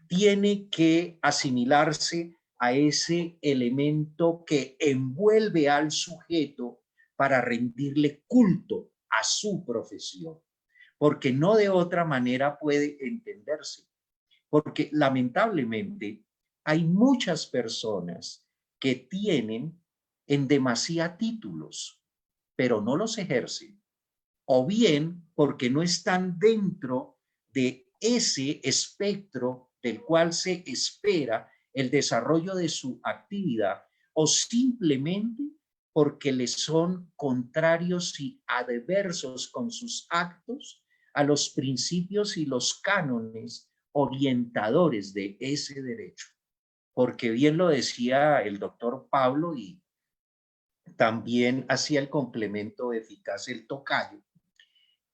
tiene que asimilarse a ese elemento que envuelve al sujeto para rendirle culto a su profesión, porque no de otra manera puede entenderse, porque lamentablemente hay muchas personas que tienen en demasía títulos, pero no los ejercen, o bien porque no están dentro de ese espectro del cual se espera el desarrollo de su actividad, o simplemente porque les son contrarios y adversos con sus actos a los principios y los cánones orientadores de ese derecho. Porque bien lo decía el doctor Pablo y también hacía el complemento eficaz el tocayo,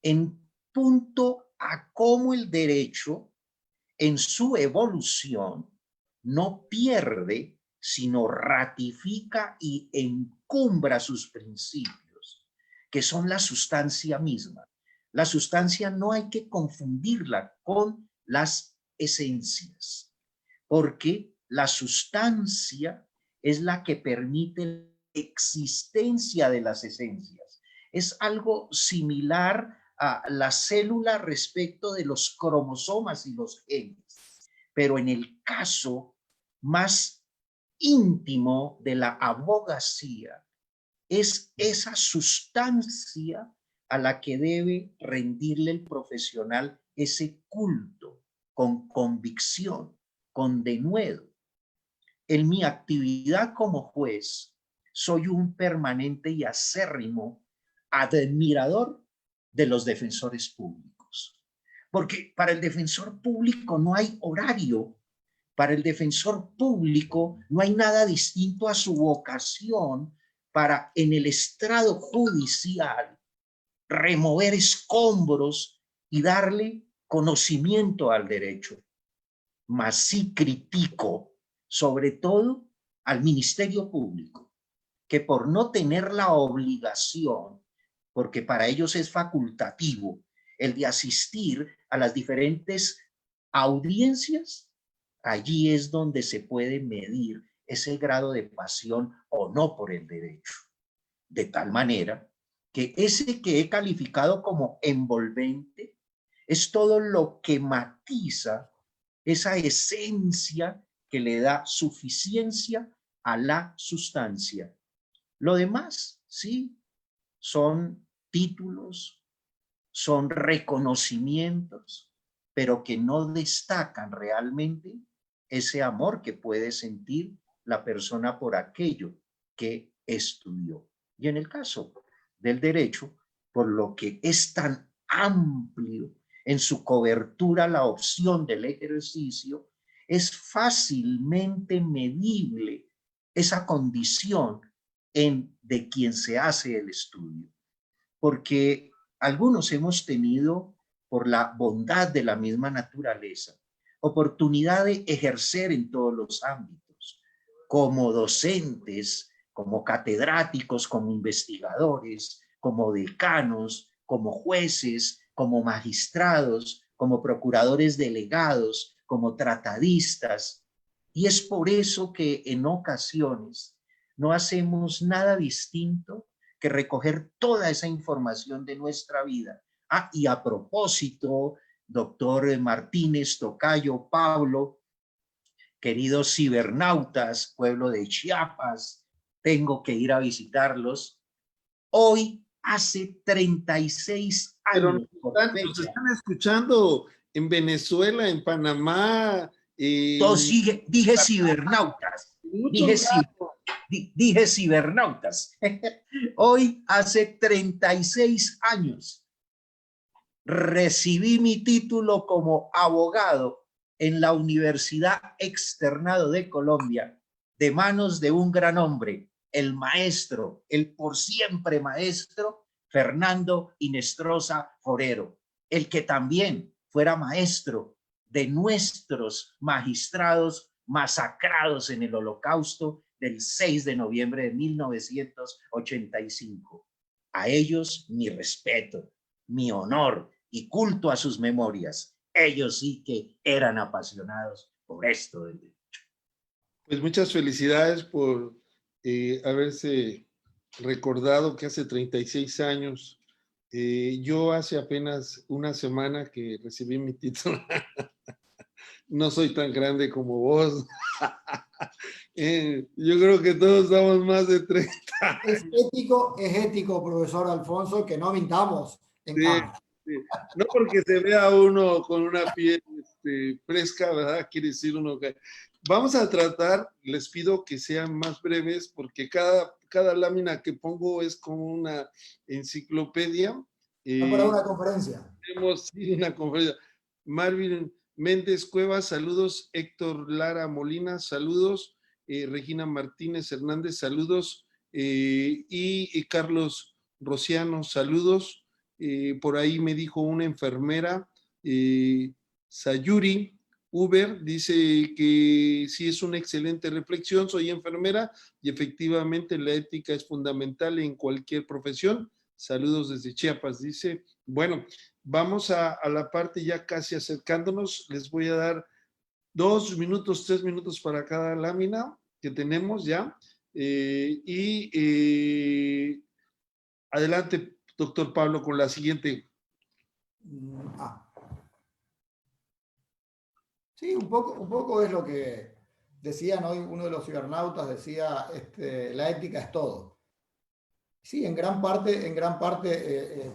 en punto a cómo el derecho en su evolución no pierde, sino ratifica y encumbra sus principios, que son la sustancia misma. La sustancia no hay que confundirla con las esencias, porque la sustancia es la que permite la existencia de las esencias. Es algo similar a la célula respecto de los cromosomas y los genes, pero en el caso más íntimo de la abogacía es esa sustancia a la que debe rendirle el profesional ese culto con convicción, con denuedo. En mi actividad como juez, soy un permanente y acérrimo admirador de los defensores públicos. Porque para el defensor público no hay horario, para el defensor público no hay nada distinto a su vocación para en el estrado judicial remover escombros y darle conocimiento al derecho. Mas sí critico sobre todo al Ministerio Público, que por no tener la obligación, porque para ellos es facultativo, el de asistir a las diferentes audiencias, allí es donde se puede medir ese grado de pasión o no por el derecho. De tal manera que ese que he calificado como envolvente es todo lo que matiza esa esencia que le da suficiencia a la sustancia. Lo demás, sí, son títulos, son reconocimientos, pero que no destacan realmente ese amor que puede sentir la persona por aquello que estudió. Y en el caso del derecho, por lo que es tan amplio en su cobertura la opción del ejercicio, es fácilmente medible esa condición de quien se hace el estudio. Porque algunos hemos tenido, por la bondad de la misma naturaleza, oportunidad de ejercer en todos los ámbitos, como docentes, como catedráticos, como investigadores, como decanos, como jueces, como magistrados, como procuradores delegados, como tratadistas. Y es por eso que en ocasiones no hacemos nada distinto que recoger toda esa información de nuestra vida. Ah, y a propósito, doctor Martínez, tocayo, Pablo, queridos cibernautas, pueblo de Chiapas, tengo que ir a visitarlos. Hoy hace 36 años. Pero nos están escuchando en Venezuela, en Panamá. Entonces dije cibernautas. Dije cibernautas. Hoy hace 36 años recibí mi título como abogado en la Universidad Externado de Colombia, de manos de un gran hombre, el maestro, el por siempre maestro, Fernando Inestrosa Forero, el que también fuera maestro de nuestros magistrados masacrados en el Holocausto del 6 de noviembre de 1985. A ellos mi respeto, mi honor y culto a sus memorias. Ellos sí que eran apasionados por esto del derecho. Pues muchas felicidades por haberse recordado que hace 36 años, yo hace apenas una semana que recibí mi título. No soy tan grande como vos, Yo creo que todos damos más de 30. Es ético, profesor Alfonso, que no mintamos en Sí, cámara. sí. No porque se vea uno con una piel fresca, ¿verdad? Quiere decir uno que... Vamos a tratar, les pido que sean más breves, porque cada lámina que pongo es como una enciclopedia. No para una conferencia. Tenemos una conferencia. Marvin Méndez Cuevas, saludos. Héctor Lara Molina, saludos. Regina Martínez Hernández, saludos. Y Carlos Rociano, saludos. Por ahí me dijo una enfermera, Sayuri Uber, dice que sí es una excelente reflexión, soy enfermera y efectivamente la ética es fundamental en cualquier profesión. Saludos desde Chiapas, dice. Bueno, vamos a la parte ya casi acercándonos. Les voy a dar 2 minutos, 3 minutos para cada lámina que tenemos ya. Adelante, doctor Pablo, con la siguiente. Sí, un poco es lo que decían hoy uno de los cibernautas, decía, la ética es todo. Sí, en gran parte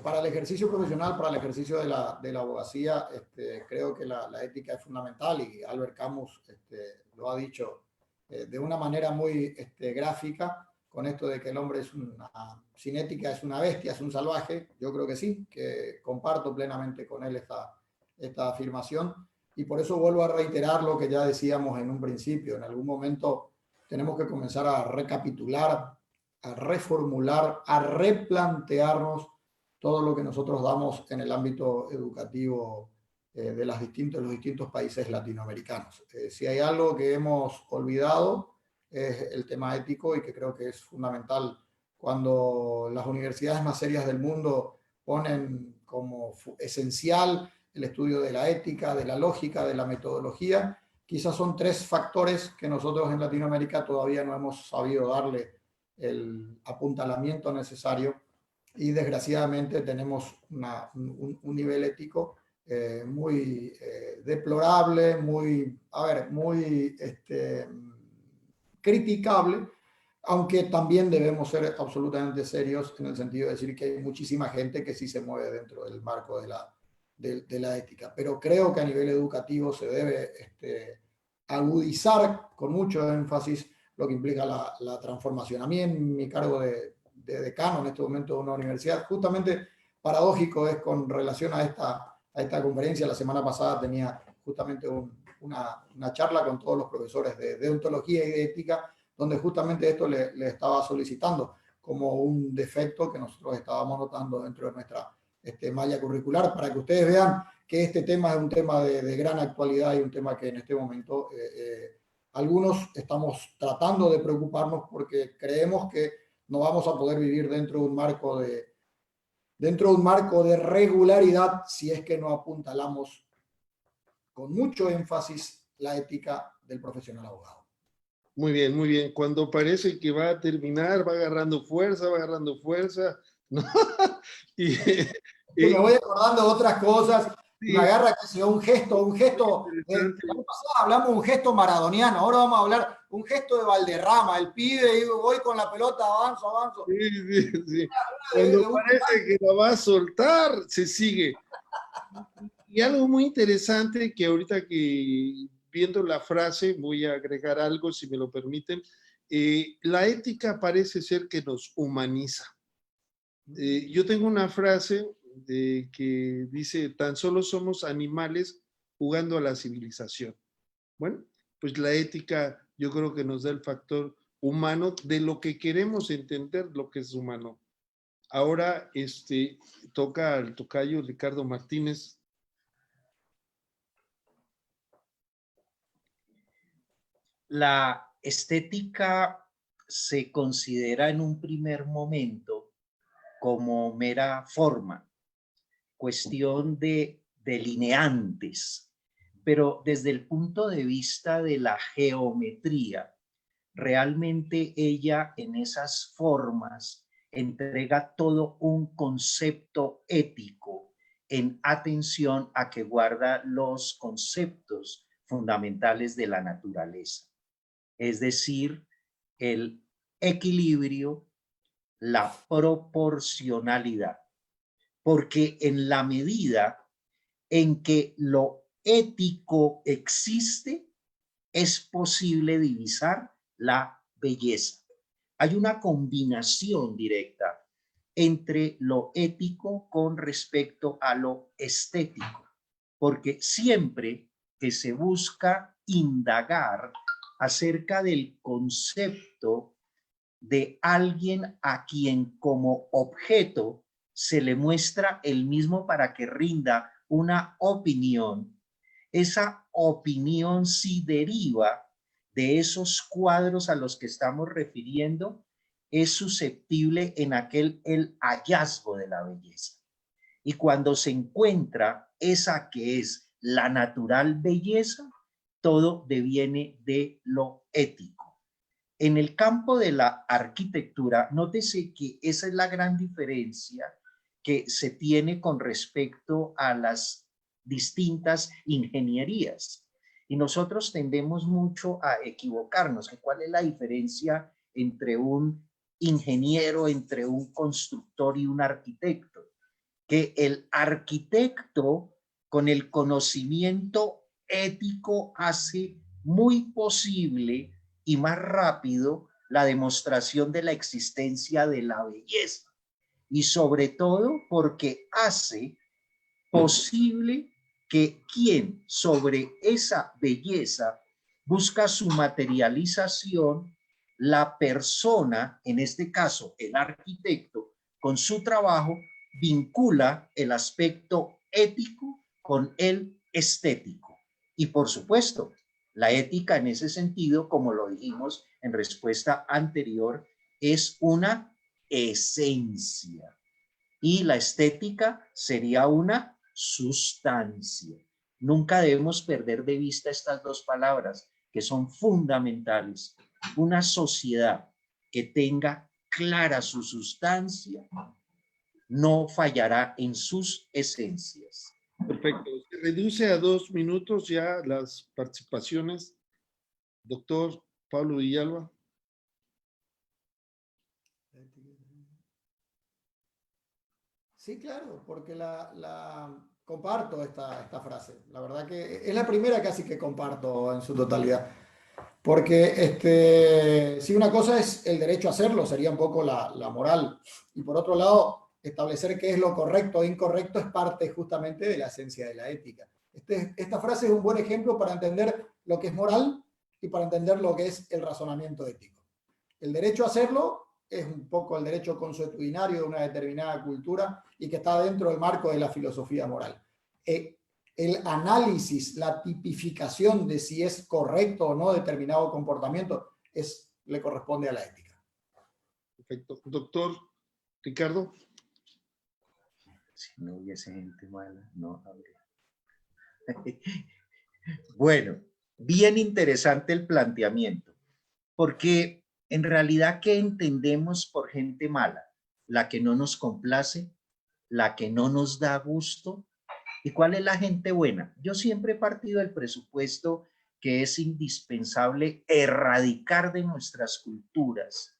para el ejercicio profesional, para el ejercicio de la abogacía, creo que la ética es fundamental y Albert Camus lo ha dicho de una manera muy gráfica, con esto de que el hombre sin ética es una bestia, es un salvaje. Yo creo que sí, que comparto plenamente con él esta afirmación y por eso vuelvo a reiterar lo que ya decíamos en un principio. En algún momento tenemos que comenzar a recapitular, a reformular, a replantearnos todo lo que nosotros damos en el ámbito educativo de los distintos países latinoamericanos. Si hay algo que hemos olvidado es el tema ético y que creo que es fundamental cuando las universidades más serias del mundo ponen como esencial el estudio de la ética, de la lógica, de la metodología. Quizás son 3 factores que nosotros en Latinoamérica todavía no hemos sabido darle el apuntalamiento necesario y desgraciadamente tenemos un nivel ético muy deplorable, muy criticable, aunque también debemos ser absolutamente serios en el sentido de decir que hay muchísima gente que sí se mueve dentro del marco de la ética. Pero creo que a nivel educativo se debe agudizar con mucho énfasis lo que implica la transformación. A mí en mi cargo de decano en este momento de una universidad, justamente paradójico es con relación a esta conferencia. La semana pasada tenía justamente una charla con todos los profesores de deontología y de ética, donde justamente esto le estaba solicitando como un defecto que nosotros estábamos notando dentro de nuestra malla curricular, para que ustedes vean que este tema es un tema de gran actualidad y un tema que en este momento algunos estamos tratando de preocuparnos porque creemos que no vamos a poder vivir dentro de un marco de regularidad si es que no apuntalamos con mucho énfasis la ética del profesional abogado. Muy bien, muy bien. Cuando parece que va a terminar, va agarrando fuerza, ¿no? y, me voy acordando de otras cosas. Sí, me agarra que sea un gesto. La vez pasada hablamos de un gesto maradoniano, ahora vamos a hablar un gesto de Valderrama, el pibe, y voy con la pelota, avanzo. Sí. Cuando parece que la va a soltar, se sigue. Y algo muy interesante que ahorita que viendo la frase, voy a agregar algo, si me lo permiten. La ética parece ser que nos humaniza. Yo tengo una frase que dice, tan solo somos animales jugando a la civilización. Bueno, pues la ética yo creo que nos da el factor humano de lo que queremos entender lo que es humano. Ahora toca al tocayo Ricardo Martínez. La estética se considera en un primer momento como mera forma, cuestión de delineantes, pero desde el punto de vista de la geometría, realmente ella en esas formas entrega todo un concepto ético en atención a que guarda los conceptos fundamentales de la naturaleza. es decir, el equilibrio, la proporcionalidad. Porque en la medida en que lo ético existe, es posible divisar la belleza. Hay una combinación directa entre lo ético con respecto a lo estético, porque siempre que se busca indagar acerca del concepto de alguien a quien como objeto se le muestra el mismo para que rinda una opinión, esa opinión sí deriva de esos cuadros a los que estamos refiriendo, es susceptible en aquel el hallazgo de la belleza. Y cuando se encuentra esa que es la natural belleza, todo deviene de lo ético. En el campo de la arquitectura, nótese que esa es la gran diferencia que se tiene con respecto a las distintas ingenierías. Y nosotros tendemos mucho a equivocarnos. ¿Cuál es la diferencia entre un ingeniero, entre un constructor y un arquitecto? Que el arquitecto, con el conocimiento ético, hace muy posible y más rápido la demostración de la existencia de la belleza. Y sobre todo porque hace posible que quien sobre esa belleza busca su materialización, la persona, en este caso el arquitecto, con su trabajo vincula el aspecto ético con el estético. Y por supuesto, la ética en ese sentido, como lo dijimos en respuesta anterior, es una esencia. Y la estética sería una sustancia. Nunca debemos perder de vista estas dos palabras que son fundamentales. Una sociedad que tenga clara su sustancia no fallará en sus esencias. Perfecto. Se reduce a 2 minutos ya las participaciones. Doctor Pablo Villalba. Sí, claro, porque comparto esta frase. La verdad que es la primera casi que comparto en su totalidad. Porque si una cosa es el derecho a hacerlo, sería un poco la moral. Y por otro lado, establecer qué es lo correcto e incorrecto es parte justamente de la esencia de la ética. Esta frase es un buen ejemplo para entender lo que es moral y para entender lo que es el razonamiento ético. El derecho a hacerlo es un poco el derecho consuetudinario de una determinada cultura y que está dentro del marco de la filosofía moral. El análisis, la tipificación de si es correcto o no determinado comportamiento le corresponde a la ética. Perfecto. Doctor Ricardo. Si no hubiese gente mala, no habría. Bueno, bien interesante el planteamiento, porque en realidad, ¿qué entendemos por gente mala? La que no nos complace, la que no nos da gusto. ¿Y cuál es la gente buena? Yo siempre he partido del presupuesto que es indispensable erradicar de nuestras culturas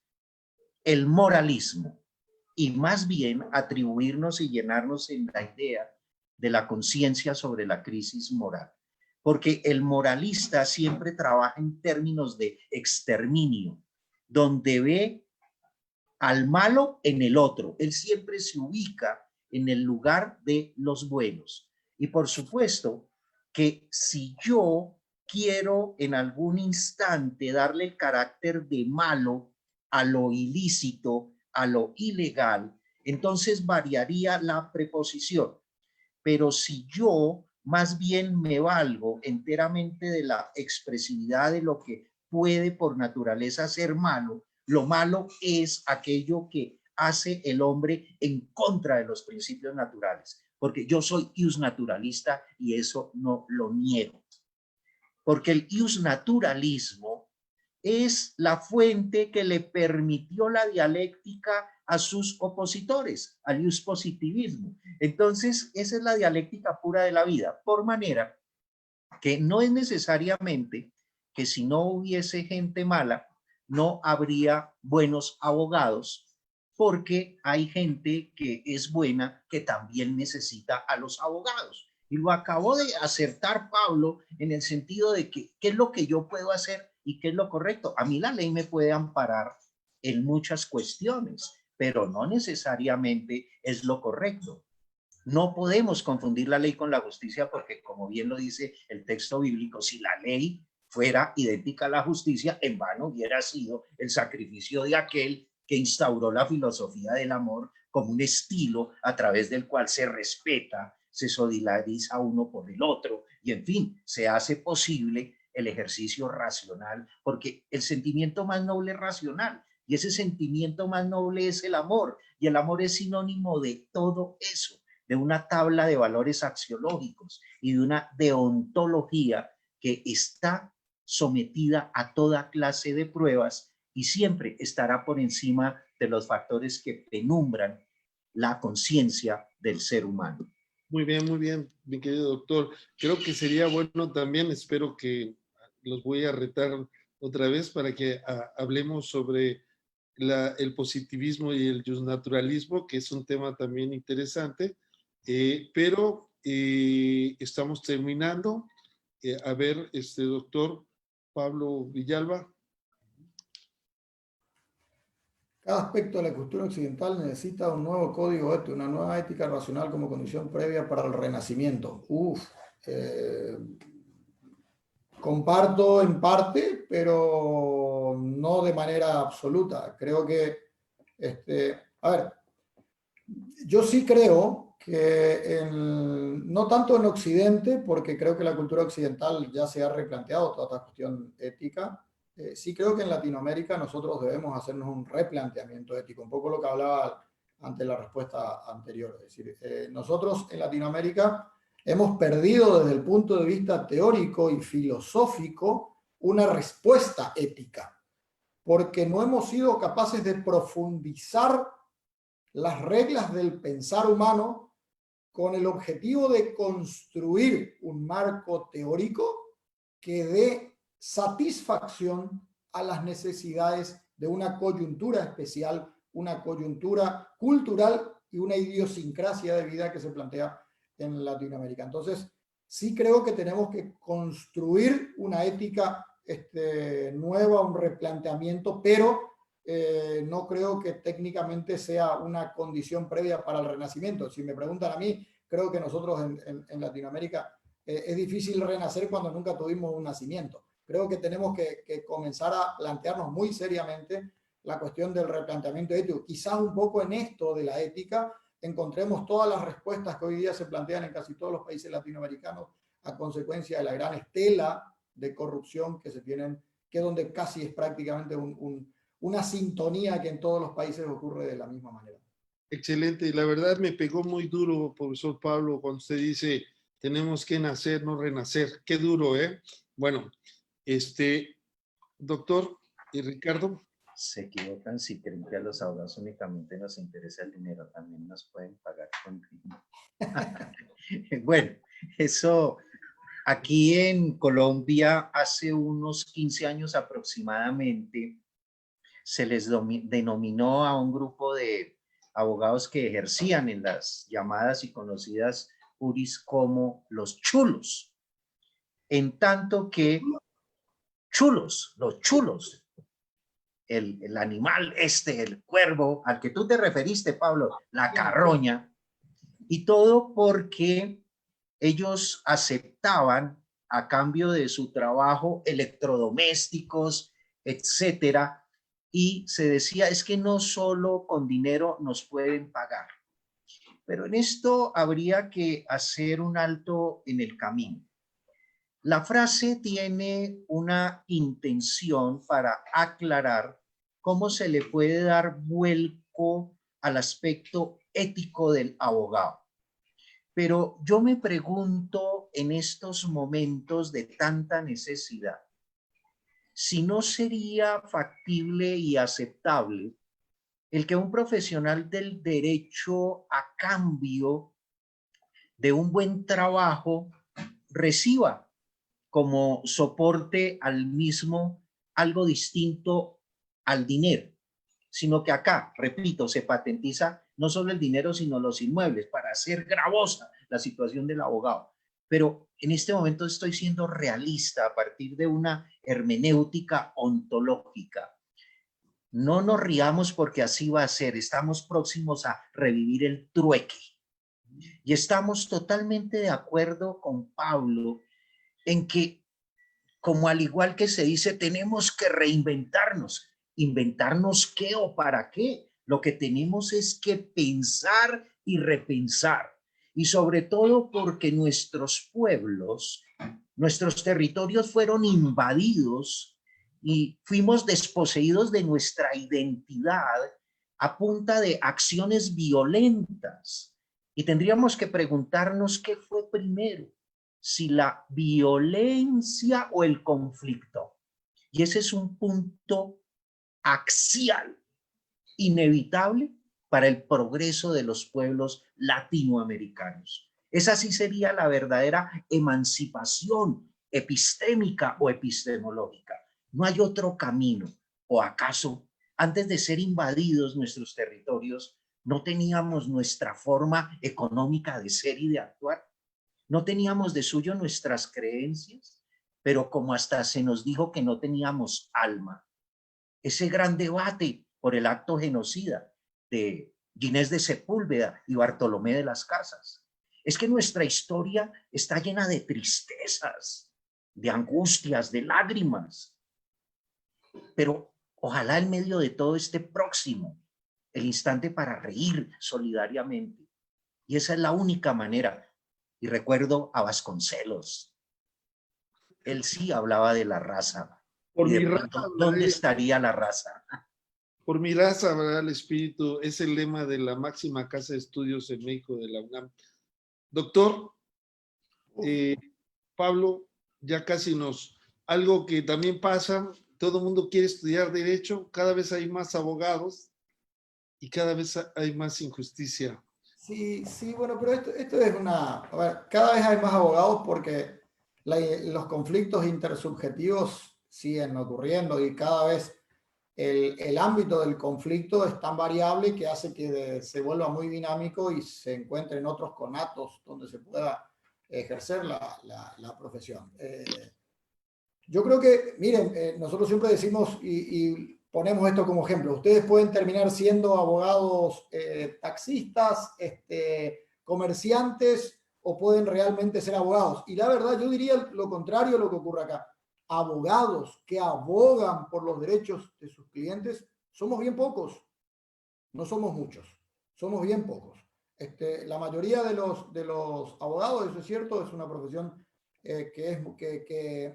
el moralismo y más bien atribuirnos y llenarnos en la idea de la conciencia sobre la crisis moral. Porque el moralista siempre trabaja en términos de exterminio, donde ve al malo en el otro. Él siempre se ubica en el lugar de los buenos. Y por supuesto que si yo quiero en algún instante darle el carácter de malo a lo ilícito, a lo ilegal, entonces variaría la preposición. Pero si yo más bien me valgo enteramente de la expresividad de lo que puede por naturaleza ser malo, lo malo es aquello que hace el hombre en contra de los principios naturales, porque yo soy iusnaturalista y eso no lo niego. Porque el iusnaturalismo es la fuente que le permitió la dialéctica a sus opositores, al iuspositivismo. Entonces, esa es la dialéctica pura de la vida, por manera que no es necesariamente que si no hubiese gente mala, no habría buenos abogados, porque hay gente que es buena que también necesita a los abogados. Y lo acabó de acertar Pablo en el sentido de que qué es lo que yo puedo hacer y qué es lo correcto. A mí la ley me puede amparar en muchas cuestiones, pero no necesariamente es lo correcto. No podemos confundir la ley con la justicia porque, como bien lo dice el texto bíblico, si la ley fuera idéntica a la justicia, en vano hubiera sido el sacrificio de aquel que instauró la filosofía del amor como un estilo a través del cual se respeta, se solidariza uno por el otro y, en fin, se hace posible el ejercicio racional, porque el sentimiento más noble es racional y ese sentimiento más noble es el amor, y el amor es sinónimo de todo eso, de una tabla de valores axiológicos y de una deontología que está sometida a toda clase de pruebas y siempre estará por encima de los factores que penumbran la conciencia del ser humano. Muy bien, mi querido doctor. Creo que sería bueno también, espero que los voy a retar otra vez para que hablemos sobre el positivismo y el justnaturalismo, que es un tema también interesante, pero estamos terminando. A ver, doctor Pablo Villalba. Cada aspecto de la cultura occidental necesita un nuevo código ético, una nueva ética racional como condición previa para el renacimiento. Comparto en parte, pero no de manera absoluta. Creo que, a ver, yo sí creo que no tanto en Occidente, porque creo que la cultura occidental ya se ha replanteado toda esta cuestión ética. Sí creo que en Latinoamérica nosotros debemos hacernos un replanteamiento ético, un poco lo que hablaba ante la respuesta anterior. Es decir, nosotros en Latinoamérica hemos perdido desde el punto de vista teórico y filosófico una respuesta ética, porque no hemos sido capaces de profundizar las reglas del pensar humano con el objetivo de construir un marco teórico que dé satisfacción a las necesidades de una coyuntura especial, una coyuntura cultural y una idiosincrasia de vida que se plantea en Latinoamérica. Entonces, sí creo que tenemos que construir una ética nueva, un replanteamiento, pero no creo que técnicamente sea una condición previa para el renacimiento. Si me preguntan a mí, creo que nosotros en Latinoamérica es difícil renacer cuando nunca tuvimos un nacimiento. Creo que tenemos que comenzar a plantearnos muy seriamente la cuestión del replanteamiento ético. Quizás un poco en esto de la ética encontremos todas las respuestas que hoy día se plantean en casi todos los países latinoamericanos a consecuencia de la gran estela de corrupción que se tienen, que es donde casi es prácticamente una sintonía que en todos los países ocurre de la misma manera. Excelente, y la verdad me pegó muy duro, profesor Pablo, cuando usted dice tenemos que nacer, no renacer. Qué duro, ¿eh? Bueno, doctor y Ricardo. Se equivocan si creen que a los abogados únicamente nos interesa el dinero, también nos pueden pagar con dinero. Bueno, eso aquí en Colombia hace unos 15 años aproximadamente se les denominó a un grupo de abogados que ejercían en las llamadas y conocidas juris como los chulos, en tanto que los chulos, el animal el cuervo al que tú te referiste, Pablo, la carroña, y todo porque ellos aceptaban a cambio de su trabajo electrodomésticos, etcétera, y se decía, es que no solo con dinero nos pueden pagar. Pero en esto habría que hacer un alto en el camino. La frase tiene una intención para aclarar cómo se le puede dar vuelco al aspecto ético del abogado. Pero yo me pregunto en estos momentos de tanta necesidad, si no sería factible y aceptable el que un profesional del derecho a cambio de un buen trabajo reciba como soporte al mismo, algo distinto al dinero, sino que acá, repito, se patentiza no solo el dinero, sino los inmuebles, para hacer gravosa la situación del abogado. Pero en este momento estoy siendo realista a partir de una hermenéutica ontológica. No nos riamos porque así va a ser. Estamos próximos a revivir el trueque. Y estamos totalmente de acuerdo con Pablo en que, como al igual que se dice, tenemos que reinventarnos. ¿Inventarnos qué o para qué? Lo que tenemos es que pensar y repensar. Y sobre todo porque nuestros pueblos, nuestros territorios fueron invadidos y fuimos desposeídos de nuestra identidad a punta de acciones violentas. Y tendríamos que preguntarnos qué fue primero, si la violencia o el conflicto. Y ese es un punto axial, inevitable para el progreso de los pueblos latinoamericanos. Esa sí sería la verdadera emancipación epistémica o epistemológica. No hay otro camino. ¿O acaso, antes de ser invadidos nuestros territorios, no teníamos nuestra forma económica de ser y de actuar? ¿No teníamos de suyo nuestras creencias? Pero como hasta se nos dijo que no teníamos alma. Ese gran debate por el acto genocida de Ginés de Sepúlveda y Bartolomé de las Casas. Es que nuestra historia está llena de tristezas, de angustias, de lágrimas. Pero ojalá en medio de todo esté próximo el instante para reír solidariamente. Y esa es la única manera. Y recuerdo a Vasconcelos. Él sí hablaba de la raza. Por y de mi pronto, raza, ¿dónde estaría la raza? por mi raza, ¿verdad? El espíritu es el lema de la máxima casa de estudios en México de la UNAM. Doctor, Pablo, ya casi algo que también pasa, todo el mundo quiere estudiar derecho, cada vez hay más abogados y cada vez hay más injusticia. Sí, sí, bueno, pero esto es a ver, cada vez hay más abogados porque los conflictos intersubjetivos siguen ocurriendo y cada vez el ámbito del conflicto es tan variable que hace que se vuelva muy dinámico y se encuentren otros conatos donde se pueda ejercer la profesión. Yo creo que, miren, nosotros siempre decimos y ponemos esto como ejemplo. Ustedes pueden terminar siendo abogados taxistas, comerciantes, o pueden realmente ser abogados. Y la verdad, yo diría lo contrario a lo que ocurre acá. Abogados que abogan por los derechos de sus clientes, somos bien pocos. No somos muchos, somos bien pocos. La mayoría de los abogados, eso es cierto, es una profesión que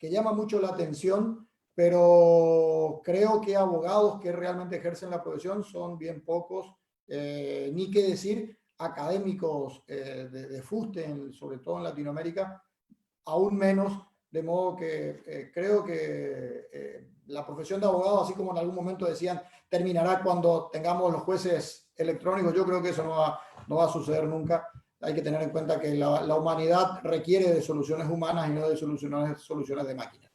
llama mucho la atención, pero creo que abogados que realmente ejercen la profesión son bien pocos, ni qué decir académicos de fuste, sobre todo en Latinoamérica, aún menos, de modo que creo que la profesión de abogado, así como en algún momento decían, terminará cuando tengamos los jueces electrónicos. Yo creo que eso no va a suceder nunca. Hay que tener en cuenta que la humanidad requiere de soluciones humanas y no de soluciones de máquinas.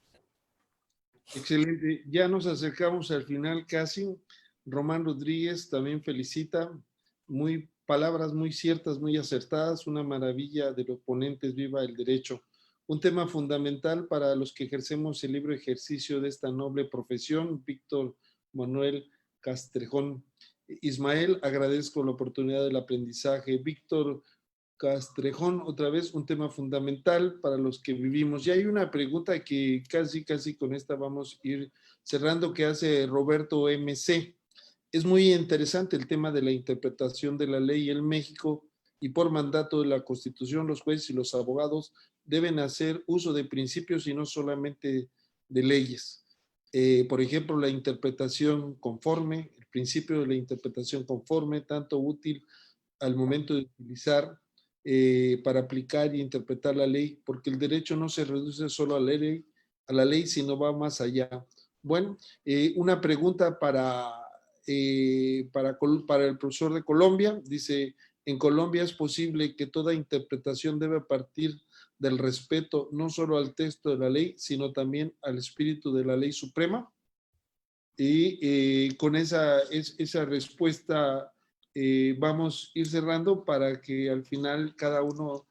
Excelente. Ya nos acercamos al final casi. Román Rodríguez también felicita. Palabras muy ciertas, muy acertadas. Una maravilla de los ponentes. Viva el derecho. Un tema fundamental para los que ejercemos el libre ejercicio de esta noble profesión. Víctor Manuel Castrejón. Ismael, agradezco la oportunidad del aprendizaje. Víctor Castrejón, otra vez un tema fundamental para los que vivimos. Y hay una pregunta que casi con esta vamos a ir cerrando, que hace Roberto MC. Es muy interesante el tema de la interpretación de la ley en México, y por mandato de la Constitución los jueces y los abogados deben hacer uso de principios y no solamente de leyes. Por ejemplo, la interpretación conforme, el principio de la interpretación conforme, tanto útil al momento de utilizar para aplicar y interpretar la ley, porque el derecho no se reduce solo a la ley, sino va más allá. Bueno, una pregunta para el profesor de Colombia. Dice, ¿en Colombia es posible que toda interpretación debe partir del respeto no solo al texto de la ley, sino también al espíritu de la ley suprema. Y con esa respuesta vamos a ir cerrando para que al final cada uno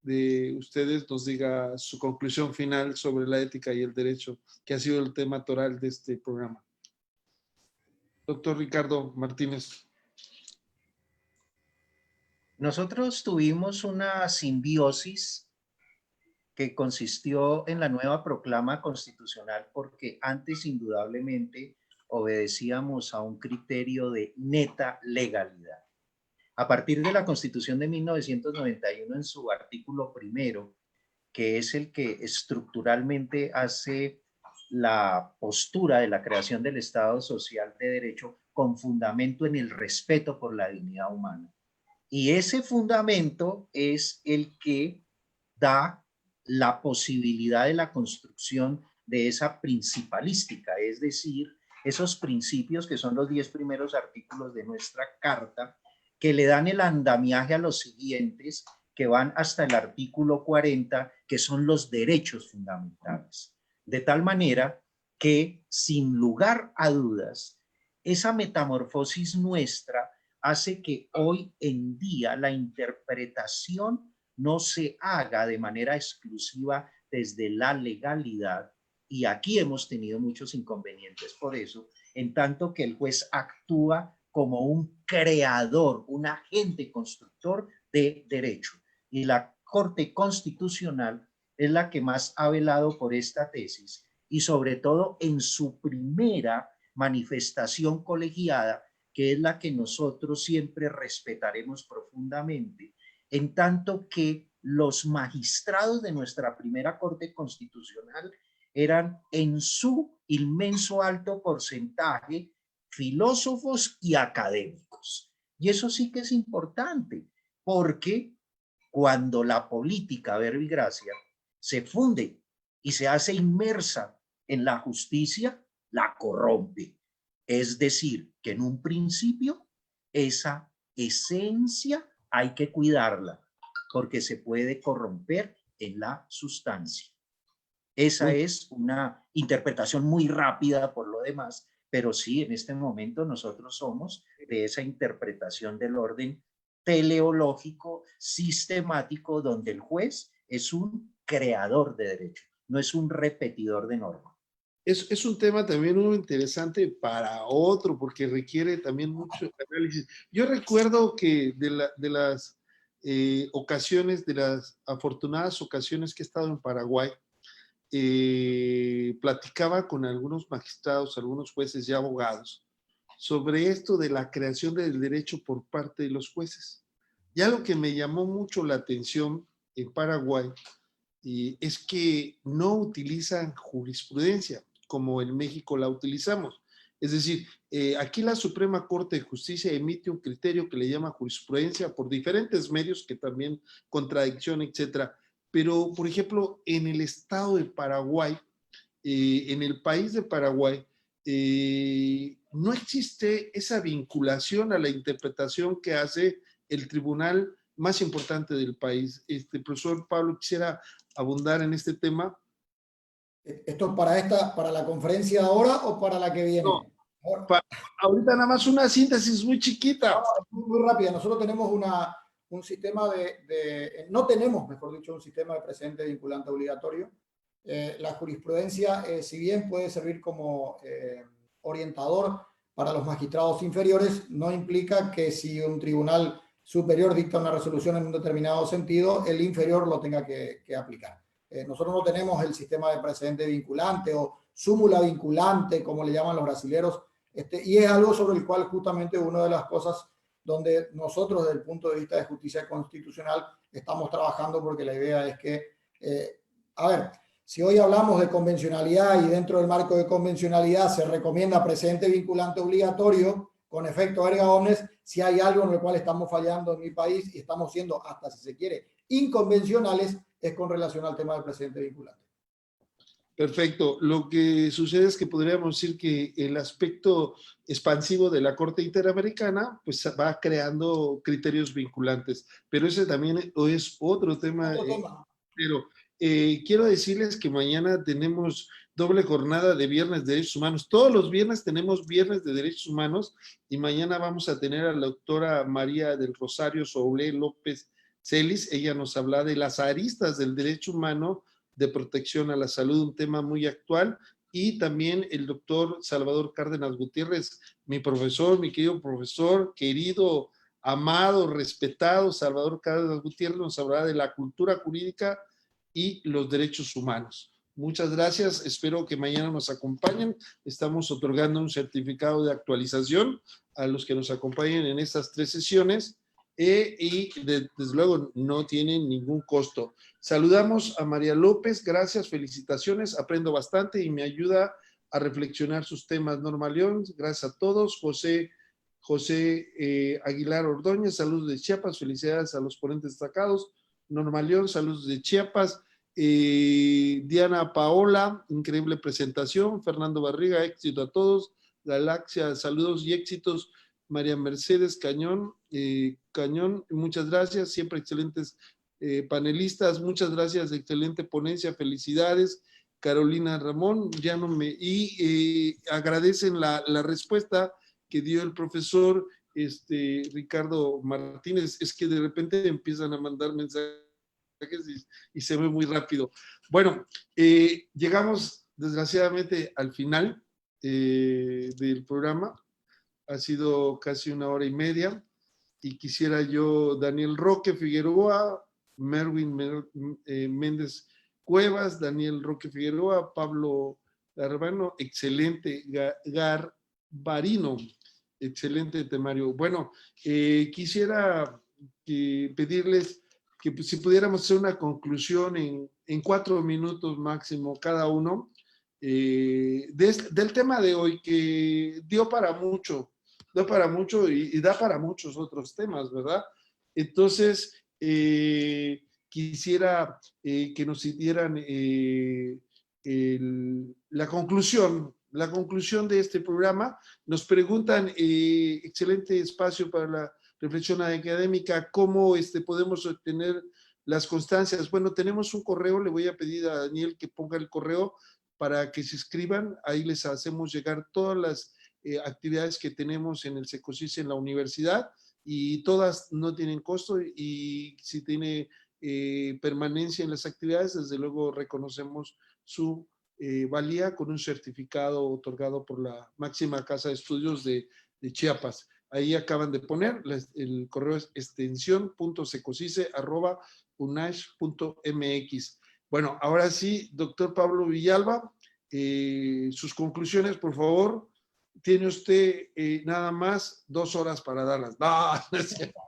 de ustedes nos diga su conclusión final sobre la ética y el derecho, que ha sido el tema toral de este programa. Doctor Ricardo Martínez. Nosotros tuvimos una simbiosis que consistió en la nueva proclama constitucional porque antes indudablemente obedecíamos a un criterio de neta legalidad. A partir de la Constitución de 1991 en su artículo primero, que es el que estructuralmente hace la postura de la creación del Estado Social de Derecho con fundamento en el respeto por la dignidad humana. Y ese fundamento es el que da la posibilidad de la construcción de esa principalística, es decir, esos principios que son los 10 primeros artículos de nuestra Carta, que le dan el andamiaje a los siguientes, que van hasta el artículo 40, que son los derechos fundamentales. De tal manera que, sin lugar a dudas, esa metamorfosis nuestra hace que hoy en día la interpretación no se haga de manera exclusiva desde la legalidad, y aquí hemos tenido muchos inconvenientes por eso, en tanto que el juez actúa como un creador, un agente constructor de derecho. Y la Corte Constitucional es la que más ha velado por esta tesis, y sobre todo en su primera manifestación colegiada, que es la que nosotros siempre respetaremos profundamente, en tanto que los magistrados de nuestra primera Corte Constitucional eran en su inmenso alto porcentaje filósofos y académicos. Y eso sí que es importante, porque cuando la política, verbo y gracia, se funde y se hace inmersa en la justicia, la corrompe. Es decir, que en un principio esa esencia hay que cuidarla, porque se puede corromper en la sustancia. Esa es una interpretación muy rápida por lo demás, pero sí, en este momento nosotros somos de esa interpretación del orden teleológico, sistemático, donde el juez es un creador de derecho, no es un repetidor de normas. Es un tema también muy interesante para otro, porque requiere también mucho análisis. Yo recuerdo que de las ocasiones, de las afortunadas ocasiones que he estado en Paraguay, platicaba con algunos magistrados, algunos jueces y abogados sobre esto de la creación del derecho por parte de los jueces. Y algo que me llamó mucho la atención en Paraguay es que no utilizan jurisprudencia como en México la utilizamos. Es decir, aquí la Suprema Corte de Justicia emite un criterio que le llama jurisprudencia por diferentes medios, que también contradicción, etcétera. Pero, por ejemplo, en el estado de Paraguay, en el país de Paraguay, no existe esa vinculación a la interpretación que hace el tribunal más importante del país. Profesor Pablo, quisiera abundar en este tema. ¿Esto para la conferencia de ahora o para la que viene? No, ahorita nada más una síntesis muy chiquita. Muy rápida. Nosotros tenemos un sistema no tenemos, mejor dicho, un sistema de precedente vinculante obligatorio. La jurisprudencia, si bien puede servir como orientador para los magistrados inferiores, no implica que si un tribunal superior dicta una resolución en un determinado sentido, el inferior lo tenga que aplicar. Nosotros no tenemos el sistema de precedente vinculante o súmula vinculante, como le llaman los brasileros, y es algo sobre el cual justamente una de las cosas donde nosotros desde el punto de vista de justicia constitucional estamos trabajando, porque la idea es que, a ver, si hoy hablamos de convencionalidad y dentro del marco de convencionalidad se recomienda precedente vinculante obligatorio con efecto erga omnes, si hay algo en el cual estamos fallando en mi país y estamos siendo, hasta si se quiere, inconvencionales, es con relación al tema del precedente vinculante. Perfecto. Lo que sucede es que podríamos decir que el aspecto expansivo de la Corte Interamericana pues va creando criterios vinculantes, pero ese también es otro tema. Pero quiero decirles que mañana tenemos doble jornada de Viernes de Derechos Humanos. Todos los viernes tenemos Viernes de Derechos Humanos y mañana vamos a tener a la doctora María del Rosario Soule López Celis. Ella nos habla de las aristas del derecho humano de protección a la salud, un tema muy actual. Y también el doctor Salvador Cárdenas Gutiérrez, mi profesor, mi querido profesor, querido, amado, respetado Salvador Cárdenas Gutiérrez, nos hablará de la cultura jurídica y los derechos humanos. Muchas gracias, espero que mañana nos acompañen. Estamos otorgando un certificado de actualización a los que nos acompañen en estas 3 sesiones y desde luego no tienen ningún costo. Saludamos a María López, gracias, felicitaciones, aprendo bastante y me ayuda a reflexionar sus temas. Norma León, gracias a todos. José Aguilar Ordóñez, saludos de Chiapas, felicidades a los ponentes destacados. Norma León, saludos de Chiapas. Diana Paola, increíble presentación. Fernando Barriga, éxito a todos. Galaxia, saludos y éxitos. María Mercedes Cañón, muchas gracias, siempre excelentes panelistas, muchas gracias, excelente ponencia, felicidades. Carolina Ramón, ya no me... agradecen la respuesta que dio el profesor Ricardo Martínez, es que de repente empiezan a mandar mensajes y se ve muy rápido. Bueno, llegamos desgraciadamente al final del programa. Ha sido casi 1 hora y media y quisiera yo, Daniel Roque Figueroa, Merwin Méndez Cuevas, Daniel Roque Figueroa, Pablo Garbano, excelente, Garbarino, excelente temario. Bueno, quisiera pedirles que si pudiéramos hacer una conclusión en 4 minutos máximo cada uno del tema de hoy, que dio para mucho y da para muchos otros temas, ¿verdad? Entonces, quisiera que nos dieran la conclusión de este programa. Nos preguntan, excelente espacio para la reflexión académica, ¿cómo podemos obtener las constancias? Bueno, tenemos un correo, le voy a pedir a Daniel que ponga el correo para que se escriban, ahí les hacemos llegar todas las actividades que tenemos en el SECOSIS en la universidad y todas no tienen costo y si tiene permanencia en las actividades, desde luego reconocemos su valía con un certificado otorgado por la máxima casa de estudios de Chiapas. Ahí acaban de poner, el correo es extensión.secosise@unash.mx. Bueno, ahora sí, doctor Pablo Villalba, sus conclusiones, por favor. Tiene usted nada más 2 horas para darlas. No, no es cierto.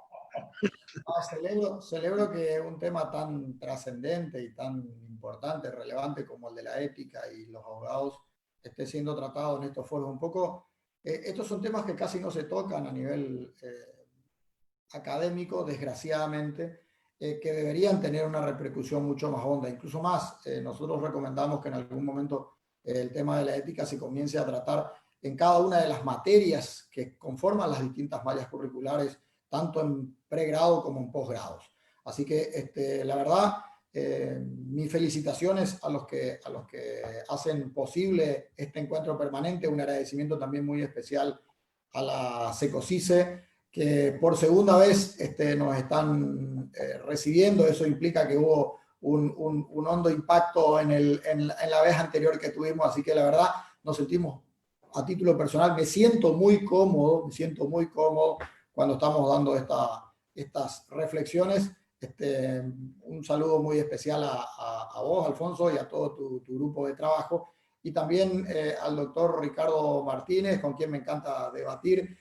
Celebro que un tema tan trascendente y tan importante, relevante como el de la ética y los abogados esté siendo tratado en estos foros. Un poco, estos son temas que casi no se tocan a nivel académico, desgraciadamente, que deberían tener una repercusión mucho más honda, incluso más. Nosotros recomendamos que en algún momento el tema de la ética se comience a tratar en cada una de las materias que conforman las distintas mallas curriculares, tanto en pregrado como en posgrados. Así que la verdad, mis felicitaciones a los que hacen posible este encuentro permanente, un agradecimiento también muy especial a la SECOSISE, que por segunda vez nos están recibiendo. Eso implica que hubo un hondo impacto en la vez anterior que tuvimos, así que la verdad nos sentimos, a título personal, me siento muy cómodo cuando estamos dando estas reflexiones. Un saludo muy especial a vos, Alfonso, y a todo tu grupo de trabajo, y también al doctor Ricardo Martínez, con quien me encanta debatir,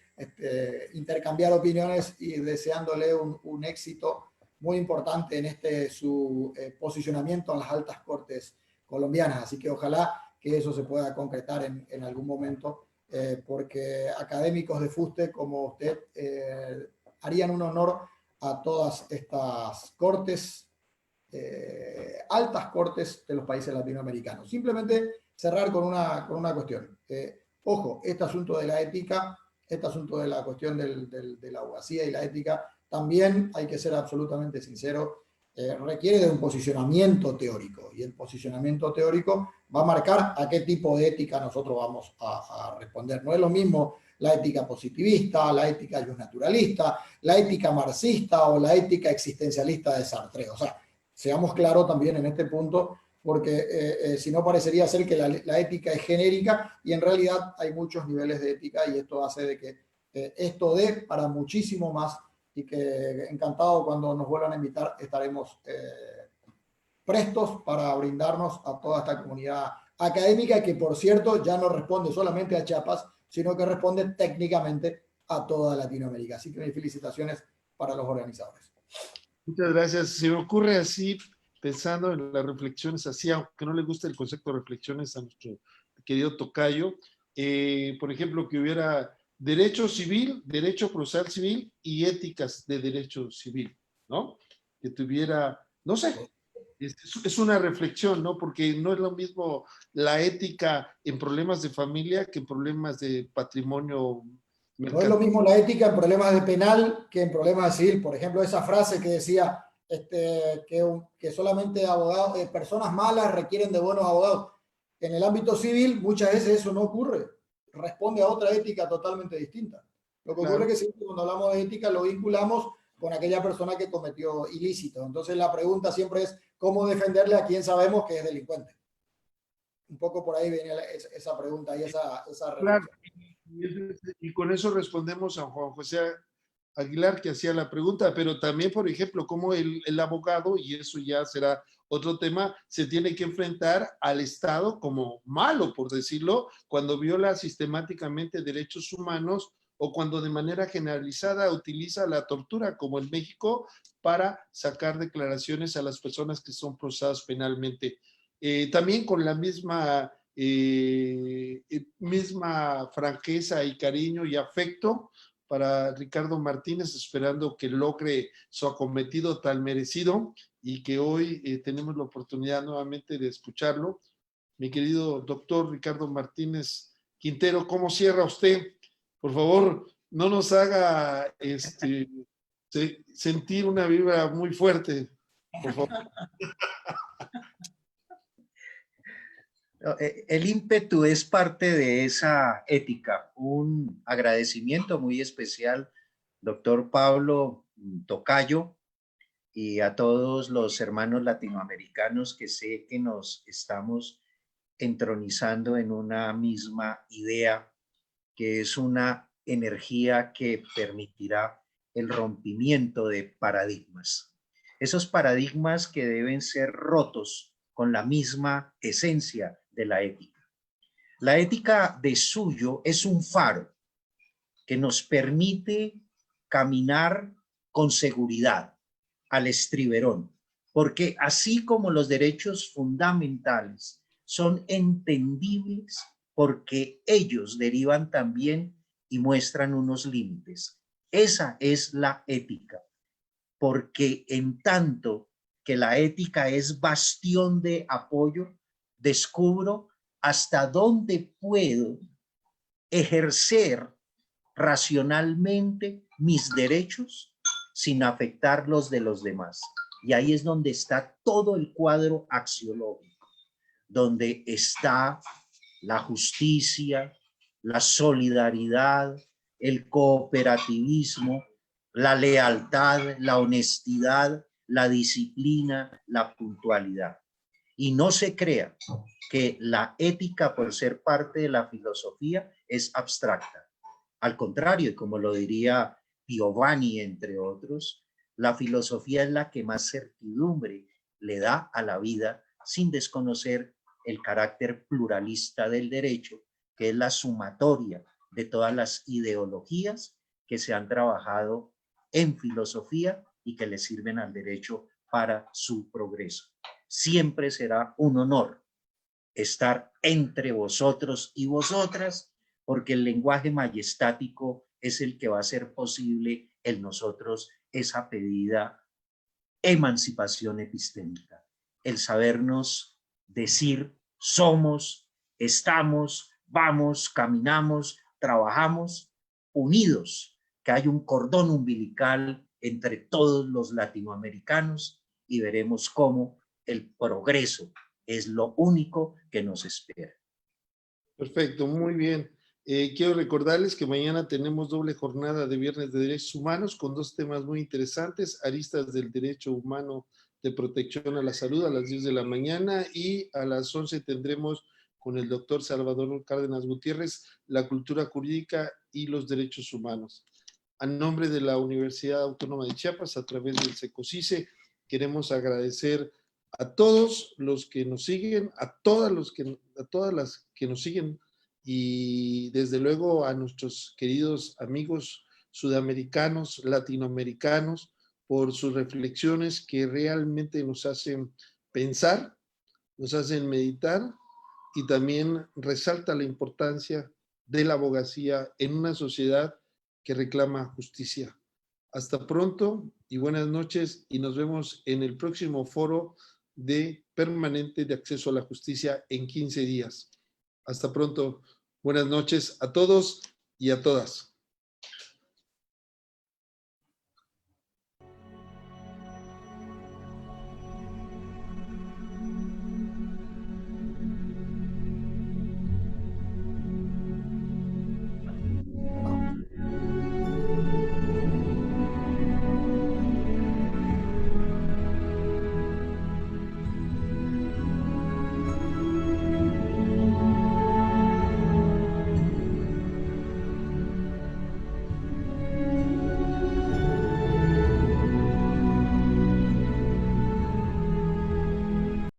intercambiar opiniones, y deseándole un éxito muy importante en su posicionamiento en las altas cortes colombianas. Así que ojalá que eso se pueda concretar en algún momento, porque académicos de fuste como usted harían un honor a todas estas cortes, altas cortes de los países latinoamericanos. Simplemente cerrar con una cuestión. Ojo, este asunto de la ética, este asunto de la cuestión de la abogacía y la ética, también hay que ser absolutamente sincero, requiere de un posicionamiento teórico, y el posicionamiento teórico va a marcar a qué tipo de ética nosotros vamos a responder. No es lo mismo la ética positivista, la ética naturalista, la ética marxista o la ética existencialista de Sartre. O sea, seamos claros también en este punto, porque si no parecería ser que la ética es genérica y en realidad hay muchos niveles de ética, y esto hace de que esto dé para muchísimo más, y que encantado cuando nos vuelvan a invitar estaremos prestos para brindarnos a toda esta comunidad académica, que por cierto ya no responde solamente a Chiapas, sino que responde técnicamente a toda Latinoamérica. Así que mis felicitaciones para los organizadores. Muchas gracias. Se me ocurre así, pensando en las reflexiones, así, aunque no le guste el concepto de reflexiones a nuestro querido tocayo, por ejemplo, que hubiera derecho civil, derecho procesal civil y éticas de derecho civil, ¿no? Que tuviera, no sé, es una reflexión, ¿no? Porque no es lo mismo la ética en problemas de familia que en problemas de patrimonio No es lo mismo la ética en problemas de penal que en problemas de civil. Por ejemplo, esa frase que decía que solamente abogados, personas malas requieren de buenos abogados. En el ámbito civil muchas veces eso no ocurre. Responde a otra ética totalmente distinta. Lo que ocurre es que siempre cuando hablamos de ética lo vinculamos con aquella persona que cometió ilícito. Entonces la pregunta siempre es cómo defenderle a quien sabemos que es delincuente. Un poco por ahí viene esa pregunta y esa reflexión. Claro. Y con eso respondemos a Juan José Aguilar, que hacía la pregunta, pero también, por ejemplo, cómo el abogado, y eso ya será otro tema, se tiene que enfrentar al Estado como malo, por decirlo, cuando viola sistemáticamente derechos humanos o cuando de manera generalizada utiliza la tortura, como en México, para sacar declaraciones a las personas que son procesadas penalmente. También con la misma franqueza y cariño y afecto para Ricardo Martínez, esperando que logre su acometido tan merecido y que hoy tenemos la oportunidad nuevamente de escucharlo. Mi querido doctor Ricardo Martínez Quintero, ¿cómo cierra usted? Por favor, no nos haga sentir una vibra muy fuerte, por favor. El ímpetu es parte de esa ética. Un agradecimiento muy especial, doctor Pablo Tocayo, y a todos los hermanos latinoamericanos que sé que nos estamos entronizando en una misma idea, que es una energía que permitirá el rompimiento de paradigmas. Esos paradigmas que deben ser rotos con la misma esencia de la ética. La ética de suyo es un faro que nos permite caminar con seguridad al estriberón, porque así como los derechos fundamentales son entendibles porque ellos derivan también y muestran unos límites. Esa es la ética, porque en tanto que la ética es bastión de apoyo, descubro hasta dónde puedo ejercer racionalmente mis derechos sin afectar los de los demás. Y ahí es donde está todo el cuadro axiológico, donde está la justicia, la solidaridad, el cooperativismo, la lealtad, la honestidad, la disciplina, la puntualidad. Y no se crea que la ética, por ser parte de la filosofía, es abstracta. Al contrario, como lo diría Piovani, entre otros, la filosofía es la que más certidumbre le da a la vida sin desconocer el carácter pluralista del derecho, que es la sumatoria de todas las ideologías que se han trabajado en filosofía y que le sirven al derecho para su progreso. Siempre será un honor estar entre vosotros y vosotras, porque el lenguaje majestático es el que va a hacer posible en nosotros esa pedida emancipación epistémica, el sabernos decir somos, estamos, vamos, caminamos, trabajamos unidos, que hay un cordón umbilical entre todos los latinoamericanos y veremos cómo el progreso es lo único que nos espera. Perfecto, muy bien. Quiero recordarles que mañana tenemos doble jornada de Viernes de Derechos Humanos con dos temas muy interesantes, aristas del derecho humano de protección a la salud a las 10 de la mañana y a las 11 tendremos con el doctor Salvador Cárdenas Gutiérrez la cultura jurídica y los derechos humanos. A nombre de la Universidad Autónoma de Chiapas, a través del SECOCICE, queremos agradecer a todos los que nos siguen, a todas las que nos siguen y desde luego a nuestros queridos amigos sudamericanos, latinoamericanos, por sus reflexiones que realmente nos hacen pensar, nos hacen meditar y también resalta la importancia de la abogacía en una sociedad que reclama justicia. Hasta pronto y buenas noches y nos vemos en el próximo foro permanente de acceso a la justicia en 15 días. Hasta pronto. Buenas noches a todos y a todas.